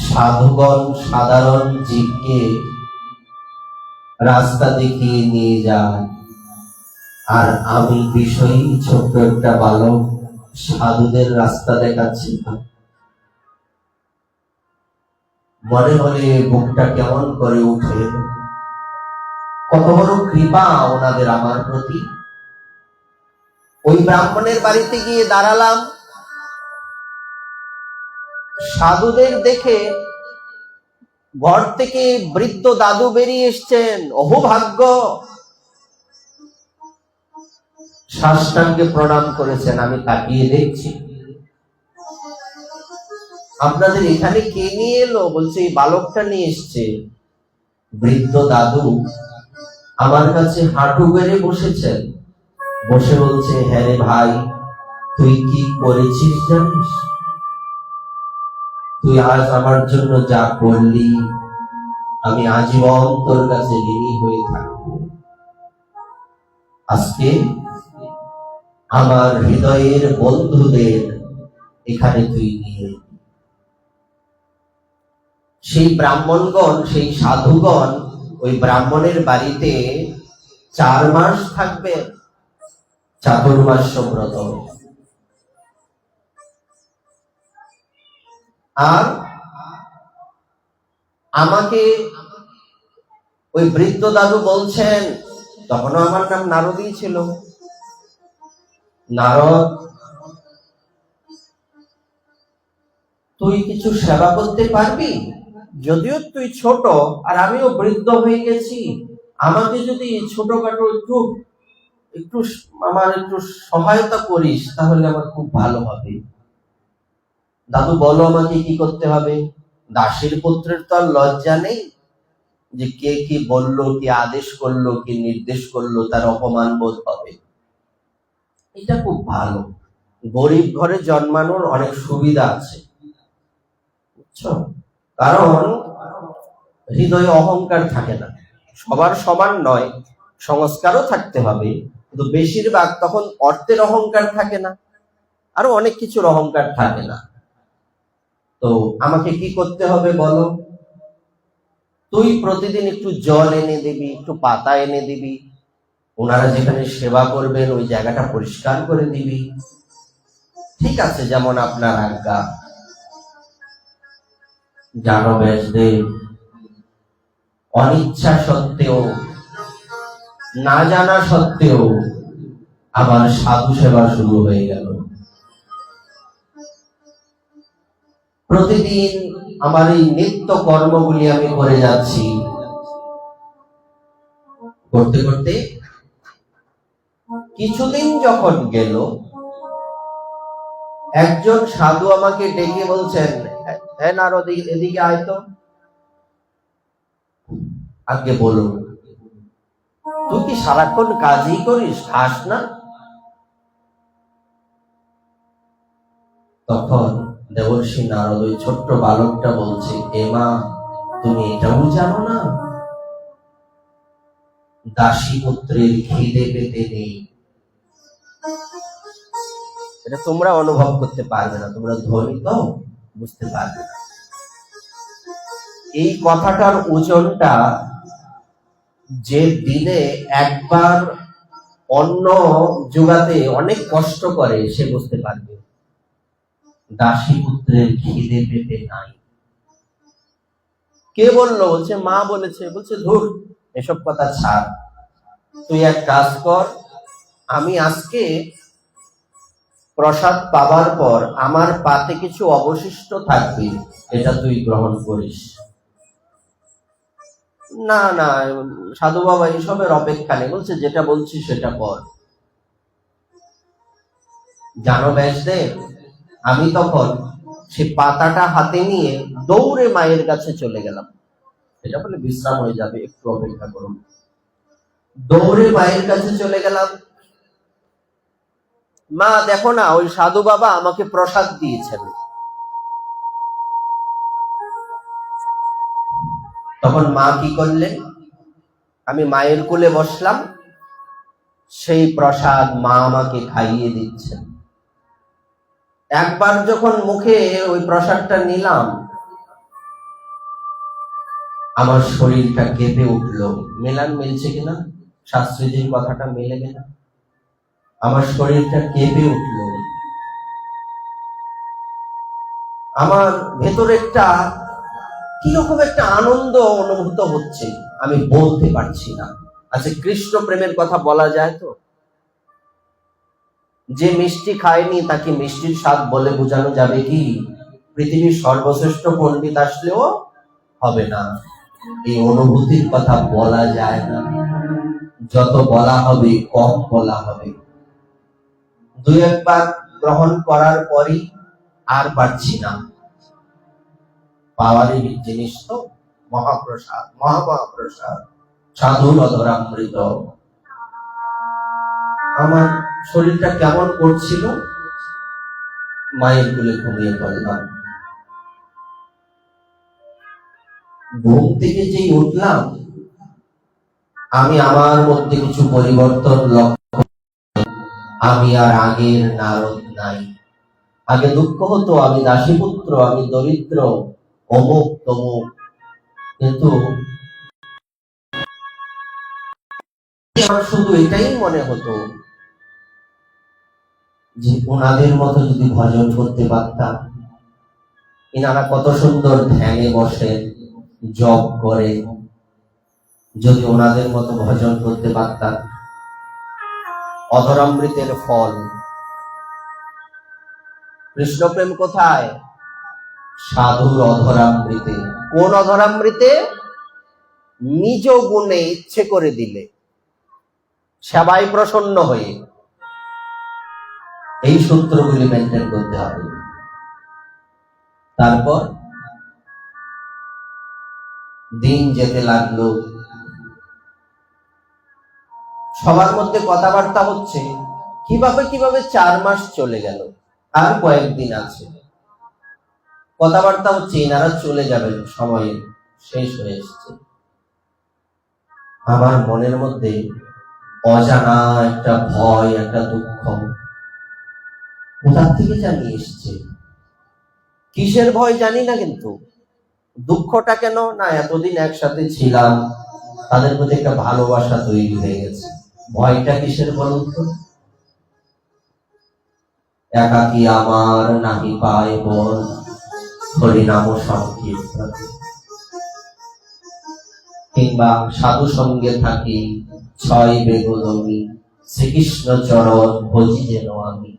সাধুগণ সাধারণ জীবকে রাস্তা দেখিয়ে নিয়ে যায়, আর আমি বিষয়ী ছোট্ট একটা বালক সাধুদের রাস্তা দেখাচ্ছি। মনে মনে বুকটা কেমন করে উঠে, কত বড় কৃপা ওনাদের আমার প্রতি। ওই ব্রাহ্মণের বাড়িতে গিয়ে দাঁড়ালাম, সাধুদের দেখে ঘর থেকে বৃদ্ধ দাদু বেরিয়ে এসছেন। অহোভাগ্য, সাষ্টাঙ্গে প্রণাম করেছেন। আমি তাকিয়ে দেখছি, আপনাদের এখানে কে নিয়ে এলো? বলছে এই বালকটা নিয়ে এসছে। বৃদ্ধ দাদু আমার কাছে হাঁটু গেড়ে বসেছেন, বসে বলছে, হ্যাঁ রে ভাই, তুই কি করেছিস জানিস? তুই আজ আমার জন্য যা করলি, আমি আজীবন তোর কাছে ঋণী হয়ে থাকবো। আজকে আমার হৃদয়ের বন্ধুদের এখানে তুই নিয়ে এলি। সেই ব্রাহ্মণগণ, সেই সাধুগণ ওই ব্রাহ্মণের বাড়িতে 4 মাস থাকবে, চাতুর্মাস্য ব্রত। আর আমাকে ওই বৃদ্ধ দাদু বলছেন, তখনও আমার নাম নারদই ছিল, নারদ, তুই কিছু সেবা করতে পারবি? যদিও তুই ছোট আর আমিও বৃদ্ধ হয়ে গেছি, আমাকে যদি ছোটখাটো একটু একটু আমার একটু সহায়তা করিস তাহলে আমার খুব ভালো হবে। দাদু বলো আমাকে কি করতে হবে? দাসের পুত্রের তো আর লজ্জা নেই যে কে কি বললো, কি আদেশ করলো, কি নির্দেশ করলো তার অপমান বোধ হবে। এটা খুব ভালো, গরিব ঘরে জন্মানোর অনেক সুবিধা আছে, বুঝছো? কারণ হৃদয়ে অহংকার থাকে না। সবার সমান নয়, সংস্কারও থাকতে হবে, কিন্তু বেশিরভাগ তখন অর্থের অহংকার থাকে না, আরো অনেক কিছুর অহংকার থাকে না। তো আমাকে কি করতে হবে বলো? তুই প্রতিদিন একটু জল এনে দিবি, একটু পাতা এনে দিবি, ওনারা যেখানে সেবা করবেন ওই জায়গাটা পরিষ্কার করে দিবি। ঠিক আছে, যেমন আপনার আজ্ঞা। জানো ব্যাসদেব, অনিচ্ছা সত্ত্বেও, না জানা সত্ত্বেও আমার সাধু সেবা শুরু হয়ে গেল। প্রতিদিন আমার এই নিত্য কর্মগুলি আমি করে যাচ্ছি, করতে করতে কিছুদিন যখন গেল, একজন সাধু আমাকে ডেকে বলছেন, হ্যাঁ নারদ, এদিকে আয় তো। আগে বলুন, তুই কি সারাক্ষণ কাজই করিস, খাস না? তখন দেবর্ষি নারদ ওই ছোট্ট বালকটা বলছে, এ মা, তুমি এটাও জানো না দাসী পুত্রের খিদে পেতে নেই? এটা তোমরা অনুভব করতে পারবে না, তোমরা ধনী তো বুঝতে পারবে না। এই কথাটার ওজনটা যে দিনে একবার অন্ন জোগাতে অনেক কষ্ট করে সে বুঝতে পারবে। দাসী পুত্রের খিদে পেতে নাই। কে বললো? বলছে মা বলেছে। বলছে ধুর, এসব কথা ছাড়, তুই এক কাজ কর, আমি আজকে প্রসাদ পাবার পর আমার পাতে কিছু অবশিষ্ট থাকবে, এটা তুই গ্রহণ করিস। না না সাধু বাবা, এসবের অপেক্ষা নেই। বলছে যেটা বলছি সেটা কর। জানো ব্যাসদেব, আমি তখন সে পাতাটা হাতে নিয়ে দৌড়ে মায়ের কাছে চলে গেলাম। এটা বলে বিশ্রাম হয়ে যাবে, একটু অপেক্ষা করুন। দৌড়ে মায়ের কাছে চলে গেলাম। মা দেখো না, ওই সাধু বাবা আমাকে প্রসাদ দিয়েছেন। তখন মা কি করলেন? আমি মায়ের কোলে বসলাম, সেই প্রসাদ মা আমাকে খাইয়ে দিচ্ছেন। একবার যখন মুখে ওই প্রসাদটা নিলাম, আমার শরীরটা কেঁপে উঠলো। মেলান মিলছে কিনা? শাস্ত্রীজির কথাটা মিলে কিনা? আমার শরীরটা কেঁপে উঠলো। আমার ভেতরে একটা কিরকম একটা আনন্দ অনুভূত হচ্ছে, আমি বলতে পারছি না। আচ্ছা, কৃষ্ণ প্রেমের কথা বলা যায় তো? যে মিষ্টি খায়নি তাকে মিষ্টির স্বাদ বলে বোঝানো যাবে কি? পৃথিবীর সর্বশ্রেষ্ঠ পণ্ডিত আসলেও হবে না। এই অনুভূতির কথা বলা যায় না, যত বলা হবে কম বলা হবে। দুই একবার গ্রহণ করার পরই আর পারছি না, পাওয়ারই জিনিস তো, মহাপ্রসাদ, মহাপ্রসাদ, সাধুর অধরামৃত। আমার শরীরটা কেমন করছিল, মায়ের কোলে ঘুমিয়ে পড়লাম। ঘুম থেকে যেই উঠলাম, আমি আমার মধ্যে কিছু পরিবর্তন লক্ষ্য। আমি আর আগের নারদ নাই। আগে দুঃখ হতো, আমি দাসীপুত্র, আমি দরিদ্র, অমুক তমুক। কিন্তু আমার শুধু এটাই মনে হতো যে ওনাদের মতো যদি ভজন করতে পারতাম। এনারা কত সুন্দর ধ্যানে বসেন, জপ করে, যদি ওনাদের মতো ভজন করতে পারতাম। অধরামৃতের ফল। কৃষ্ণ প্রেম কোথায়? সাধুর অধরামৃতে। কোন অধরামৃতে? নিজ গুণে ইচ্ছে করে দিলে, সেবায় প্রসন্ন হয়ে। এই সূত্রগুলি মেনটেন করতে হবে। তারপর দিন যেতে লাগলো, সবার মধ্যে কথাবার্তা হচ্ছে। কিভাবে কিভাবে 4 মাস চলে গেল, আর কয়েকদিন আছে। কথাবার্তা হচ্ছে এনারা চলে যাবেন, সময় শেষ হয়ে এসছে। আমার মনের মধ্যে অজানা একটা ভয়, একটা দুঃখ। কোথা থেকে জানি এসছে, কিসের ভয় জানি না, কিন্তু দুঃখটা কেন না, এতদিন একসাথে ছিলাম, তাদের প্রতি একটা ভালোবাসা তৈরি হয়ে গেছে। ভয়টা কিসের বলুন তো? একাকী আমার নাহি পায় বল, হরিনাম সংকীর্তন। কিংবা সাধু সঙ্গে থাকি, 6 বেগদমি, শ্রীকৃষ্ণ চরণ ভজি যেন আমি।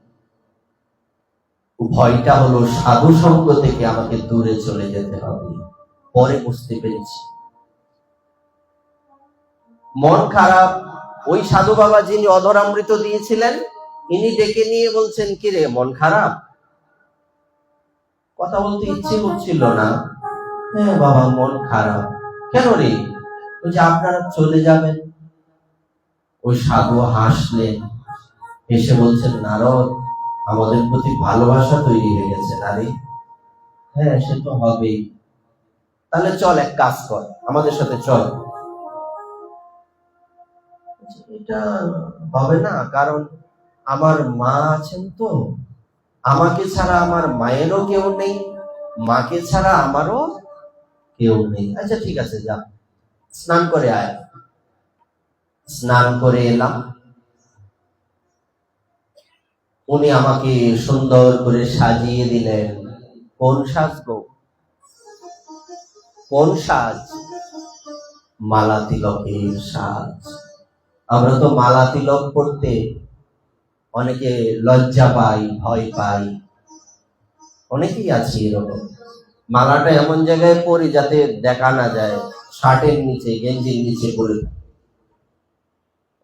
ভয়টা হলো সাধু সঙ্গ থেকে আমাকে দূরে চলে যেতে হবে। পরে বুঝতে পেরেছি মন খারাপ। ওই সাধু বাবা যিনি অধরামৃত দিয়েছিলেন, ইনি ডেকে নিয়ে বলছেন, কিরে মন খারাপ? কথা বলতে ইচ্ছে করছিল না। হ্যাঁ বাবা, মন খারাপ। কেন রে? ওই যে আপনারা চলে যাবেন। ওই সাধু হাসলেন, এসে বলছেন, নারদ, আমাদের প্রতি ভালোবাসা তৈরি হয়ে গেছে না রে? হ্যাঁ, সে তো হবেই। তাহলে চল, এক কাজ কর, আমাদের সাথে চল। এটা হবে না, কারণ আমার মা আছেন তো, আমাকে ছাড়া আমার মায়েরও কেউ নেই, মাকে ছাড়া আমারও কেউ নেই। আচ্ছা ঠিক আছে, যা, স্নান করে আয়। স্নান করে এলাম। উনি আমাকে সুন্দর করে সাজিয়ে দিলেন। কোন সাজ গো? কোন সাজ? মালা তিলকের সাজ। আমরা তো মালা তিলক করতে অনেকে লজ্জা পাই, ভয় পাই। অনেকেই আছে এরকম। মালাটা এমন জায়গায় পরি যাতে দেখা না যায়, শার্টের নিচে, গেঞ্জির নিচে পরে।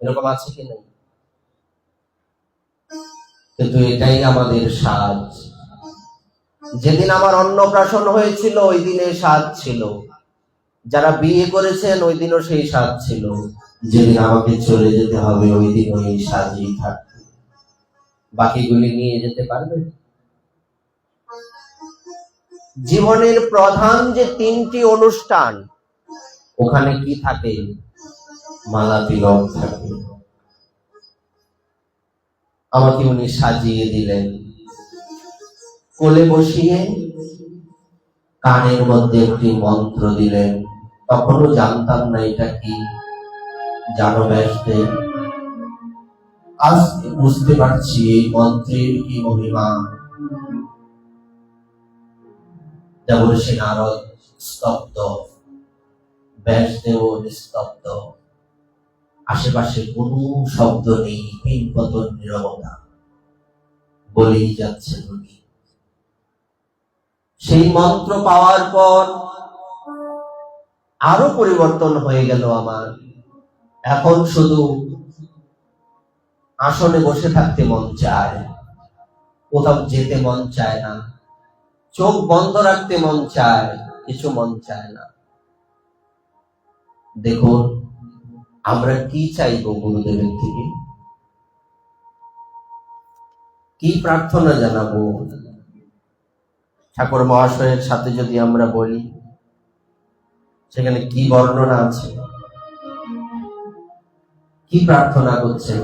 এরকম আছে কি নাই? কিন্তু এটাই আমাদের সাজ। যেদিন আমার অন্নপ্রাশন হয়েছিল, ওই দিনে সাজ ছিল। যারা বিয়ে করেছেন, ওই দিনও সেই সাজ ছিল। যেদিন আমাকে চলে যেতে হবে, ওই দিন ওই সাজই থাকবে। বাকিগুলি নিয়ে যেতে পারবে? জীবনের প্রধান যে 3টি অনুষ্ঠান, ওখানে কি থাকে? মালা তিলক থাকে। আমাকে উনি সাজিয়ে দিলেন, কোলে বসিয়ে কানের মধ্যে একটি মন্ত্র দিলেন। তখনও জানতাম না এটা কি। জানো ব্যাসদেব, আজ বুঝতে পারছি এই মন্ত্রের কি মহিমা। দেবর্ষি নারদ স্তব্ধ, ব্যাসদেব নিস্তব্ধ। আশেপাশে কোনো শব্দ নেই, হিমপতন নীরবতা। বলেই যাচ্ছেন উনি। সেই মন্ত্র পাওয়ার পর আরো পরিবর্তন হয়ে গেল আমার। এখন শুধু আসনে বসে থাকতে মন চায়, কোথাও যেতে মন চায় না, চোখ বন্ধ রাখতে মন চায়, কিছু মন চায় না। দেখুন আমরা কি চাইবো গুরুদেবের থেকে, কি প্রার্থনা জানাবো? ঠাকুর মহাশয়ের সাথে যদি আমরা বলি, সেখানে কি বর্ণনা আছে, কি প্রার্থনা করছেন?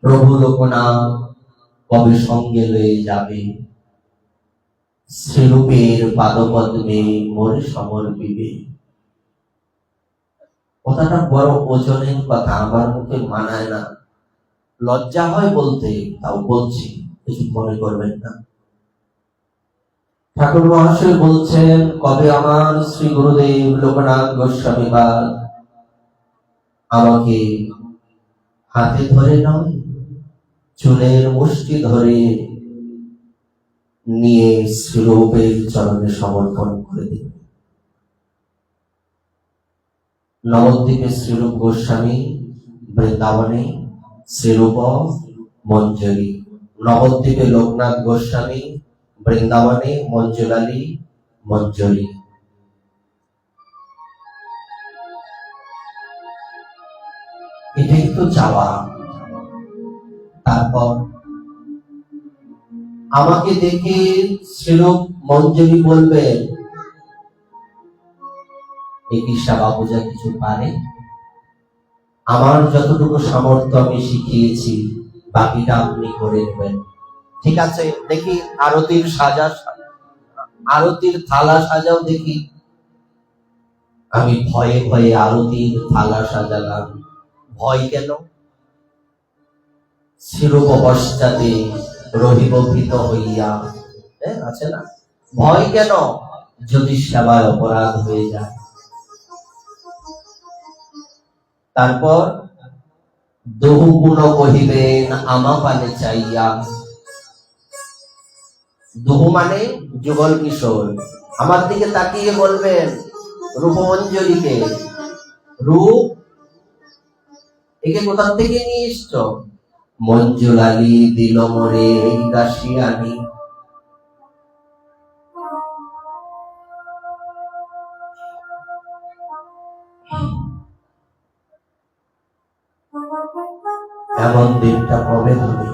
প্রভু লোকনাথ কবে সঙ্গে লয়ে যাবে, শ্রীরূপের পাদপদ্মে মোর সমর্পিবে। কথাটা বড় ওজনের কথা, আমার মুখে মানায় না, লজ্জা হয় বলতে, তাও বলছি, কিছু মনে করবেন না। ঠাকুর মহাশয় বলছেন, কবে আমার শ্রী গুরুদেব লোকনাথ গোস্বামীপাদ আমাকে হাতে ধরে নয়, চুলের মুষ্টি ধরে নিয়ে শ্রীরূপের চরণে সমর্পণ করে দেবে। নবদ্বীপে শ্রীরূপ গোস্বামী, বৃন্দাবনে শ্রীরূপ মঞ্জুরি। নবদ্বীপে লোকনাথ গোস্বামী, বৃন্দাবনে মঞ্জুলালী মঞ্জুরি। এটাই তো চাওয়া। তারপর আমাকে দেখে শ্রীরূপ মঞ্জুরি বলবেন, চিকিৎসা বাবু যা কিছু পারে, আমার যতটুকু সামর্থ্য আমি শিখিয়েছি, বাকিটা আপনি করে নেবেন। ঠিক আছে, দেখি আরতির আরতির থালা সাজাও দেখি। আমি ভয়ে ভয়ে আরতির থালা সাজালাম। ভয় কেন? শিরূপ পশ্চাতে রহিব ভীত হইয়া, আছে না? ভয় কেন? যদি সেবায় অপরাধ হয়ে যায়। তারপর দহু গুণ কহিবেন আমা পানে চাইয়া। দহু মানে যুগল কিশোর, আমার দিকে তাকিয়ে বলবেন রূপমঞ্জরিকে, রূপ একে কোথা থেকে নিয়ে এসছো? মঞ্জুলালী দিল মোরে এই রাশিয়ানি। এমন দিনটা কবে হবে?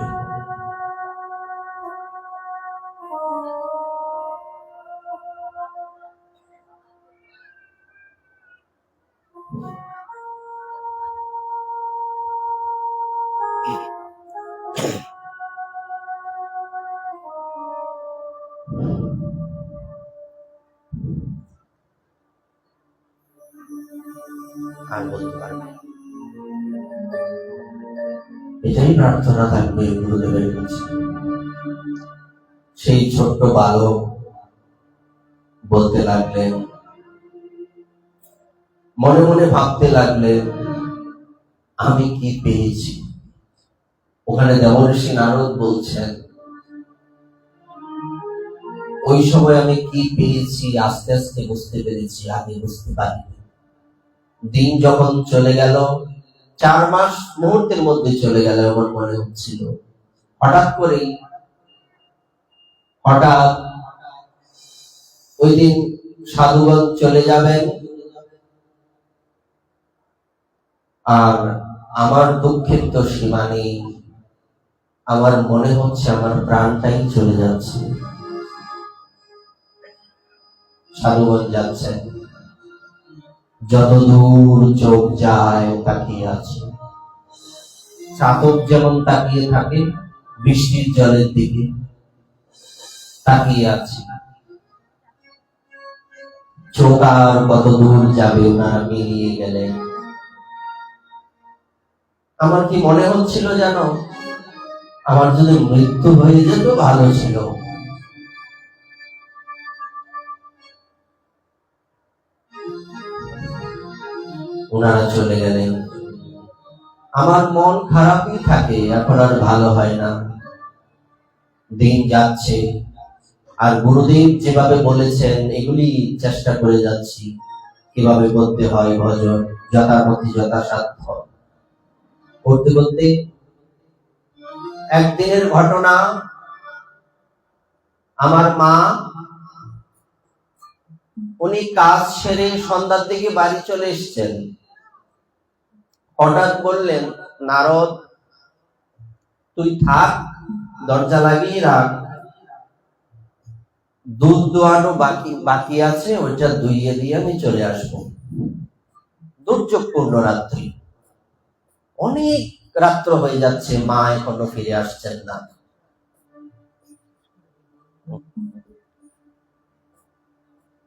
আর বলতে পারবে। এটাই প্রার্থনা থাকবে গুরুদেবের কাছে। সেই ছোট্ট বালক বলতে লাগলেন, মনে মনে ভাবতে লাগলেন, আমি কি পেয়েছি? ওখানে দেবর্ষি নারদ বলছেন, ওই সময় আমি কি পেয়েছি আস্তে আস্তে বুঝতে পেরেছি, আগে বুঝতে পারিনি। দিন যখন চলে গেল, 4 মাস মুহূর্তের মধ্যে চলে গেল এমন মনে হচ্ছিল। হঠাৎ ওই দিন সাধুগণ চলে যাবেন, আর আমার দুঃখের তো সীমা নেই। আমার মনে হচ্ছে আমার প্রাণটাই চলে যাচ্ছে। সাধুগণ যাচ্ছেন, যতদূর চোখ যায় তাকিয়ে আছে। চাতক যেমন তাকিয়ে থাকে বৃষ্টির জলের দিকে, তাকিয়ে আছে। চোখ আর কত দূর যাবে, ওনারা মিলিয়ে গেলেন। আমার কি মনে হচ্ছিল জানো, আমার যদি মৃত্যু হয়ে যেত ভালো ছিল। ওনারা চলে গেলেন, আমার মন খারাপই থাকে, এখন আর ভালো হয় না। দিন যাচ্ছে, আর গুরুদেব যেভাবে বলেছেন এগুলি চেষ্টা করে যাচ্ছি, কিভাবে করতে হয় ভজন, যথামতি যথাসাধ্য করতে করতে একদিনের ঘটনা। আমার মা উনি কাজ সেরে সন্ধ্যার দিকে বাড়ি চলে এসেছেন। হঠাৎ বললেন, নারদ, তুই থাক, দরজা লাগিয়ে রাখ, দুধ দোয়ানো বাকি আছে, ওইটা দুইয়ে দিয়ে আমি চলে আসবো। দুর্যোগপূর্ণ রাত্রি, অনেক রাত্র হয়ে যাচ্ছে, মা এখনো ফিরে আসছেন না।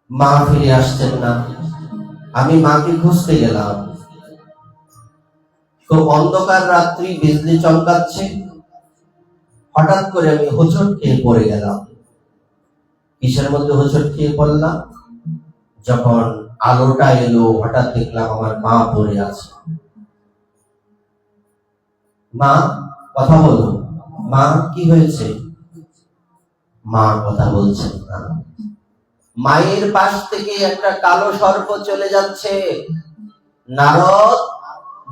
মা ফিরে আসছেন না, আমি মাকে খুঁজতে গেলাম। তো অন্ধকার রাত্রি, বিজলি চমকাচ্ছে, হঠাৎ করে আমি হোঁচট খেয়ে পড়ে গেলাম। কিসের মধ্যে হোঁচট খেয়ে পড়লাম? যখন আলোটা এলো, হঠাৎ দেখলাম আমার মা পড়ে আছে। মা, কথা বলো। মা, কি হয়েছে? মা কথা বলছেন না। মায়ের পাশ থেকে একটা কালো সর্প চলে যাচ্ছে। নারদ,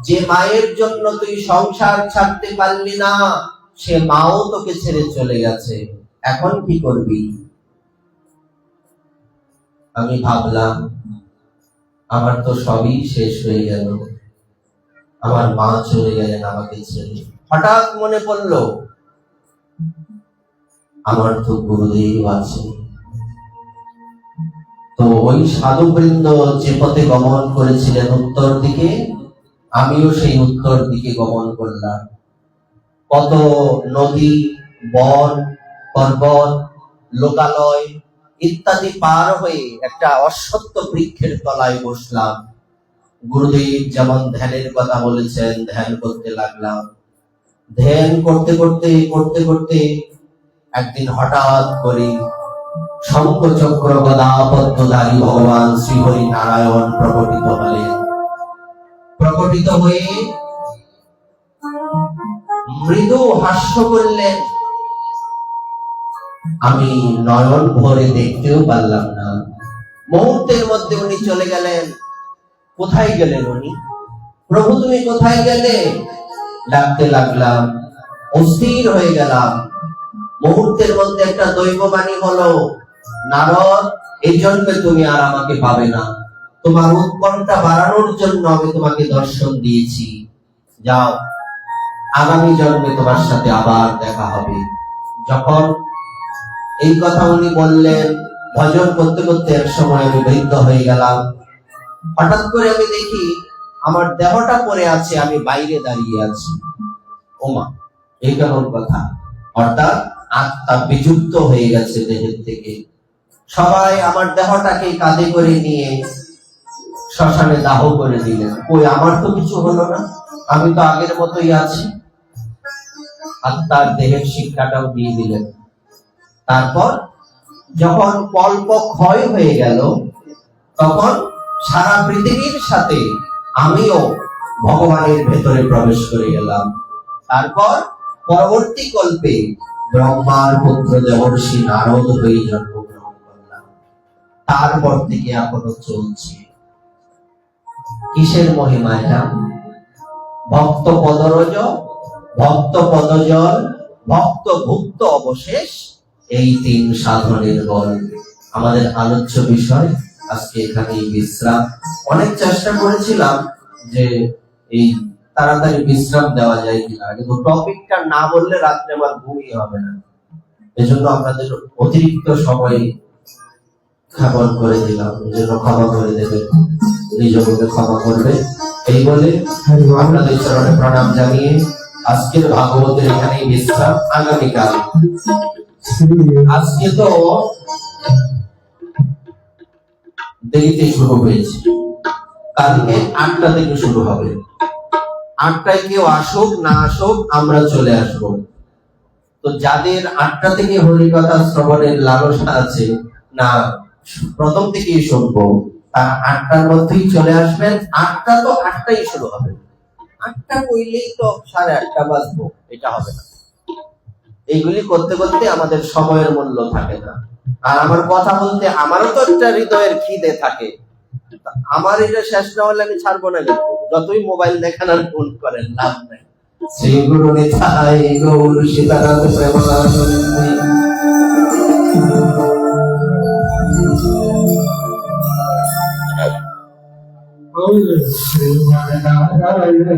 যে মায়ের জন্য তুই সংসার ছাড়তে পারলি না, সে মাও তোকে ছেড়ে চলে গেছে, এখন কি করবি? আমি ভাবলাম, আমার তো সবই শেষ হয়ে গেল, আমার মা চলে গেলেন আমাকে ছেড়ে। হঠাৎ মনে পড়লো, আমার তো গুরুদেব আছে। তো ওই সাধুবৃন্দ যে পথে গমন করেছিলেন উত্তর দিকে, আমিও সেই উত্তর দিকে গমন করলাম। কত নদী, বন, পর্বত, লোকালয় ইত্যাদি পার হয়ে একটা অশ্বত্থ বৃক্ষের তলায় বসলাম। গুরুদেব যেমন ধ্যানের কথা বলেছেন, ধ্যান করতে লাগলাম। ধ্যান করতে করতে করতে করতে একদিন হঠাৎ করে শঙ্খ চক্র গদা পদ্মধারী ভগবান শ্রীহরি নারায়ণ প্রকটিত হলেন। প্রকটিত হয়ে মৃদু হাস্য করলেন। আমি নয়ন ভরে দেখতেও পারলাম না। মুহূর্তের মধ্যে উনি চলে গেলেন। কোথায় গেলেন উনি? প্রভু, তুমি কোথায় গেলে? ডাকতে লাগলাম, অস্থির হয়ে গেলাম। মুহূর্তের মধ্যে একটা দৈববাণী হলো, নারদ, এই জন্মে তুমি আর আমাকে পাবে না, তোমার উৎকণ্ঠা বাড়ানোর জন্য আমি তোমাকে দর্শন দিয়েছি, যাও, আগামী জন্মে তোমার সাথে আবার দেখা হবে। যখন এই কথা উনি বললেন, ভজন করতে করতে এক সময় আমি বৃদ্ধ হয়ে গেলাম। হঠাৎ করে আমি দেখি আমার দেহটা পড়ে আছে, আমি বাইরে দাঁড়িয়ে আছি। ওমা, এই কেমন কথা! অর্থাৎ আত্মা বিযুক্ত হয়ে গেছে দেহের থেকে। সবাই আমার দেহটাকে কাঁধে করে নিয়ে শ্মশানে দাহ করে দিলেন। কই, আমার তো কিছু হলো না, আমি তো আগের মতোই আছি। আত্মার দেহের শিক্ষাটাও দিয়ে দিলেন। তারপর যখন কল্প ক্ষয় হয়ে গেল, তখন সারা পৃথিবীর সাথে আমিও ভগবানের ভেতরে প্রবেশ করে গেলাম। তারপর পরবর্তী কল্পে ব্রহ্মার পুত্র দেবর্ষি নারদ হয়ে জন্মগ্রহণ করলাম। তারপর থেকে এখনো চলছে। কিসের মহিমা এটা? ভক্ত পদরজ, ভক্ত পদজল, ভক্ত ভুক্ত অবশেষ, এই তিন সাধনের বল। আমাদের আলোচ্য বিষয় আজকে এখানেই বিশ্রাম। অনেক চেষ্টা করেছিলাম যে এই তাড়াতাড়ি বিশ্রাম দেওয়া যায় কিনা, কিন্তু টপিকটা না বললে রাত্রে আমার ঘুমই হবে না। এজন্য আপনাদের অতিরিক্ত সময় খাবার করে দিলাম, এজন্য ক্ষমা করে দেবে, নিজকে ক্ষমা করবে। এই বলে আপনাদের চরণে প্রণাম জানিয়ে আজকের ভাগবতের এখানেই বিশ্রাম। আগামীকাল, আজকে তো দেরিতে শুরু হয়েছে, কালকে 8টা থেকে শুরু হবে। 8টায় কেউ আসুক না আসুক, আমরা চলে আসবো। তো যাদের 8টা থেকে হরিকথা শ্রবণের লালসা আছে, না প্রথম থেকেই শুনবো, তারা 8টার মধ্যেই চলে আসবেন। 8টা তো 8টাই শুরু হবে, 8টা কইলেই তো 8:30 বাজবো, এটা হবে না। এইগুলি করতে করতে আমাদের সময়ের মূল্য থাকে না। আর আমার কথা বলতে আমারও তো একটা হৃদয়ের খিদে থাকে। আমার এটা শেষ না হলে আমি ছাড়বো না, কিন্তু যতই মোবাইল দেখেন আর ফোন করেন, লাভ নাই। শ্রী গুরু নিতাই গৌর সীতারাম প্রেমানন্দে। শ্রীমন নারায়ণ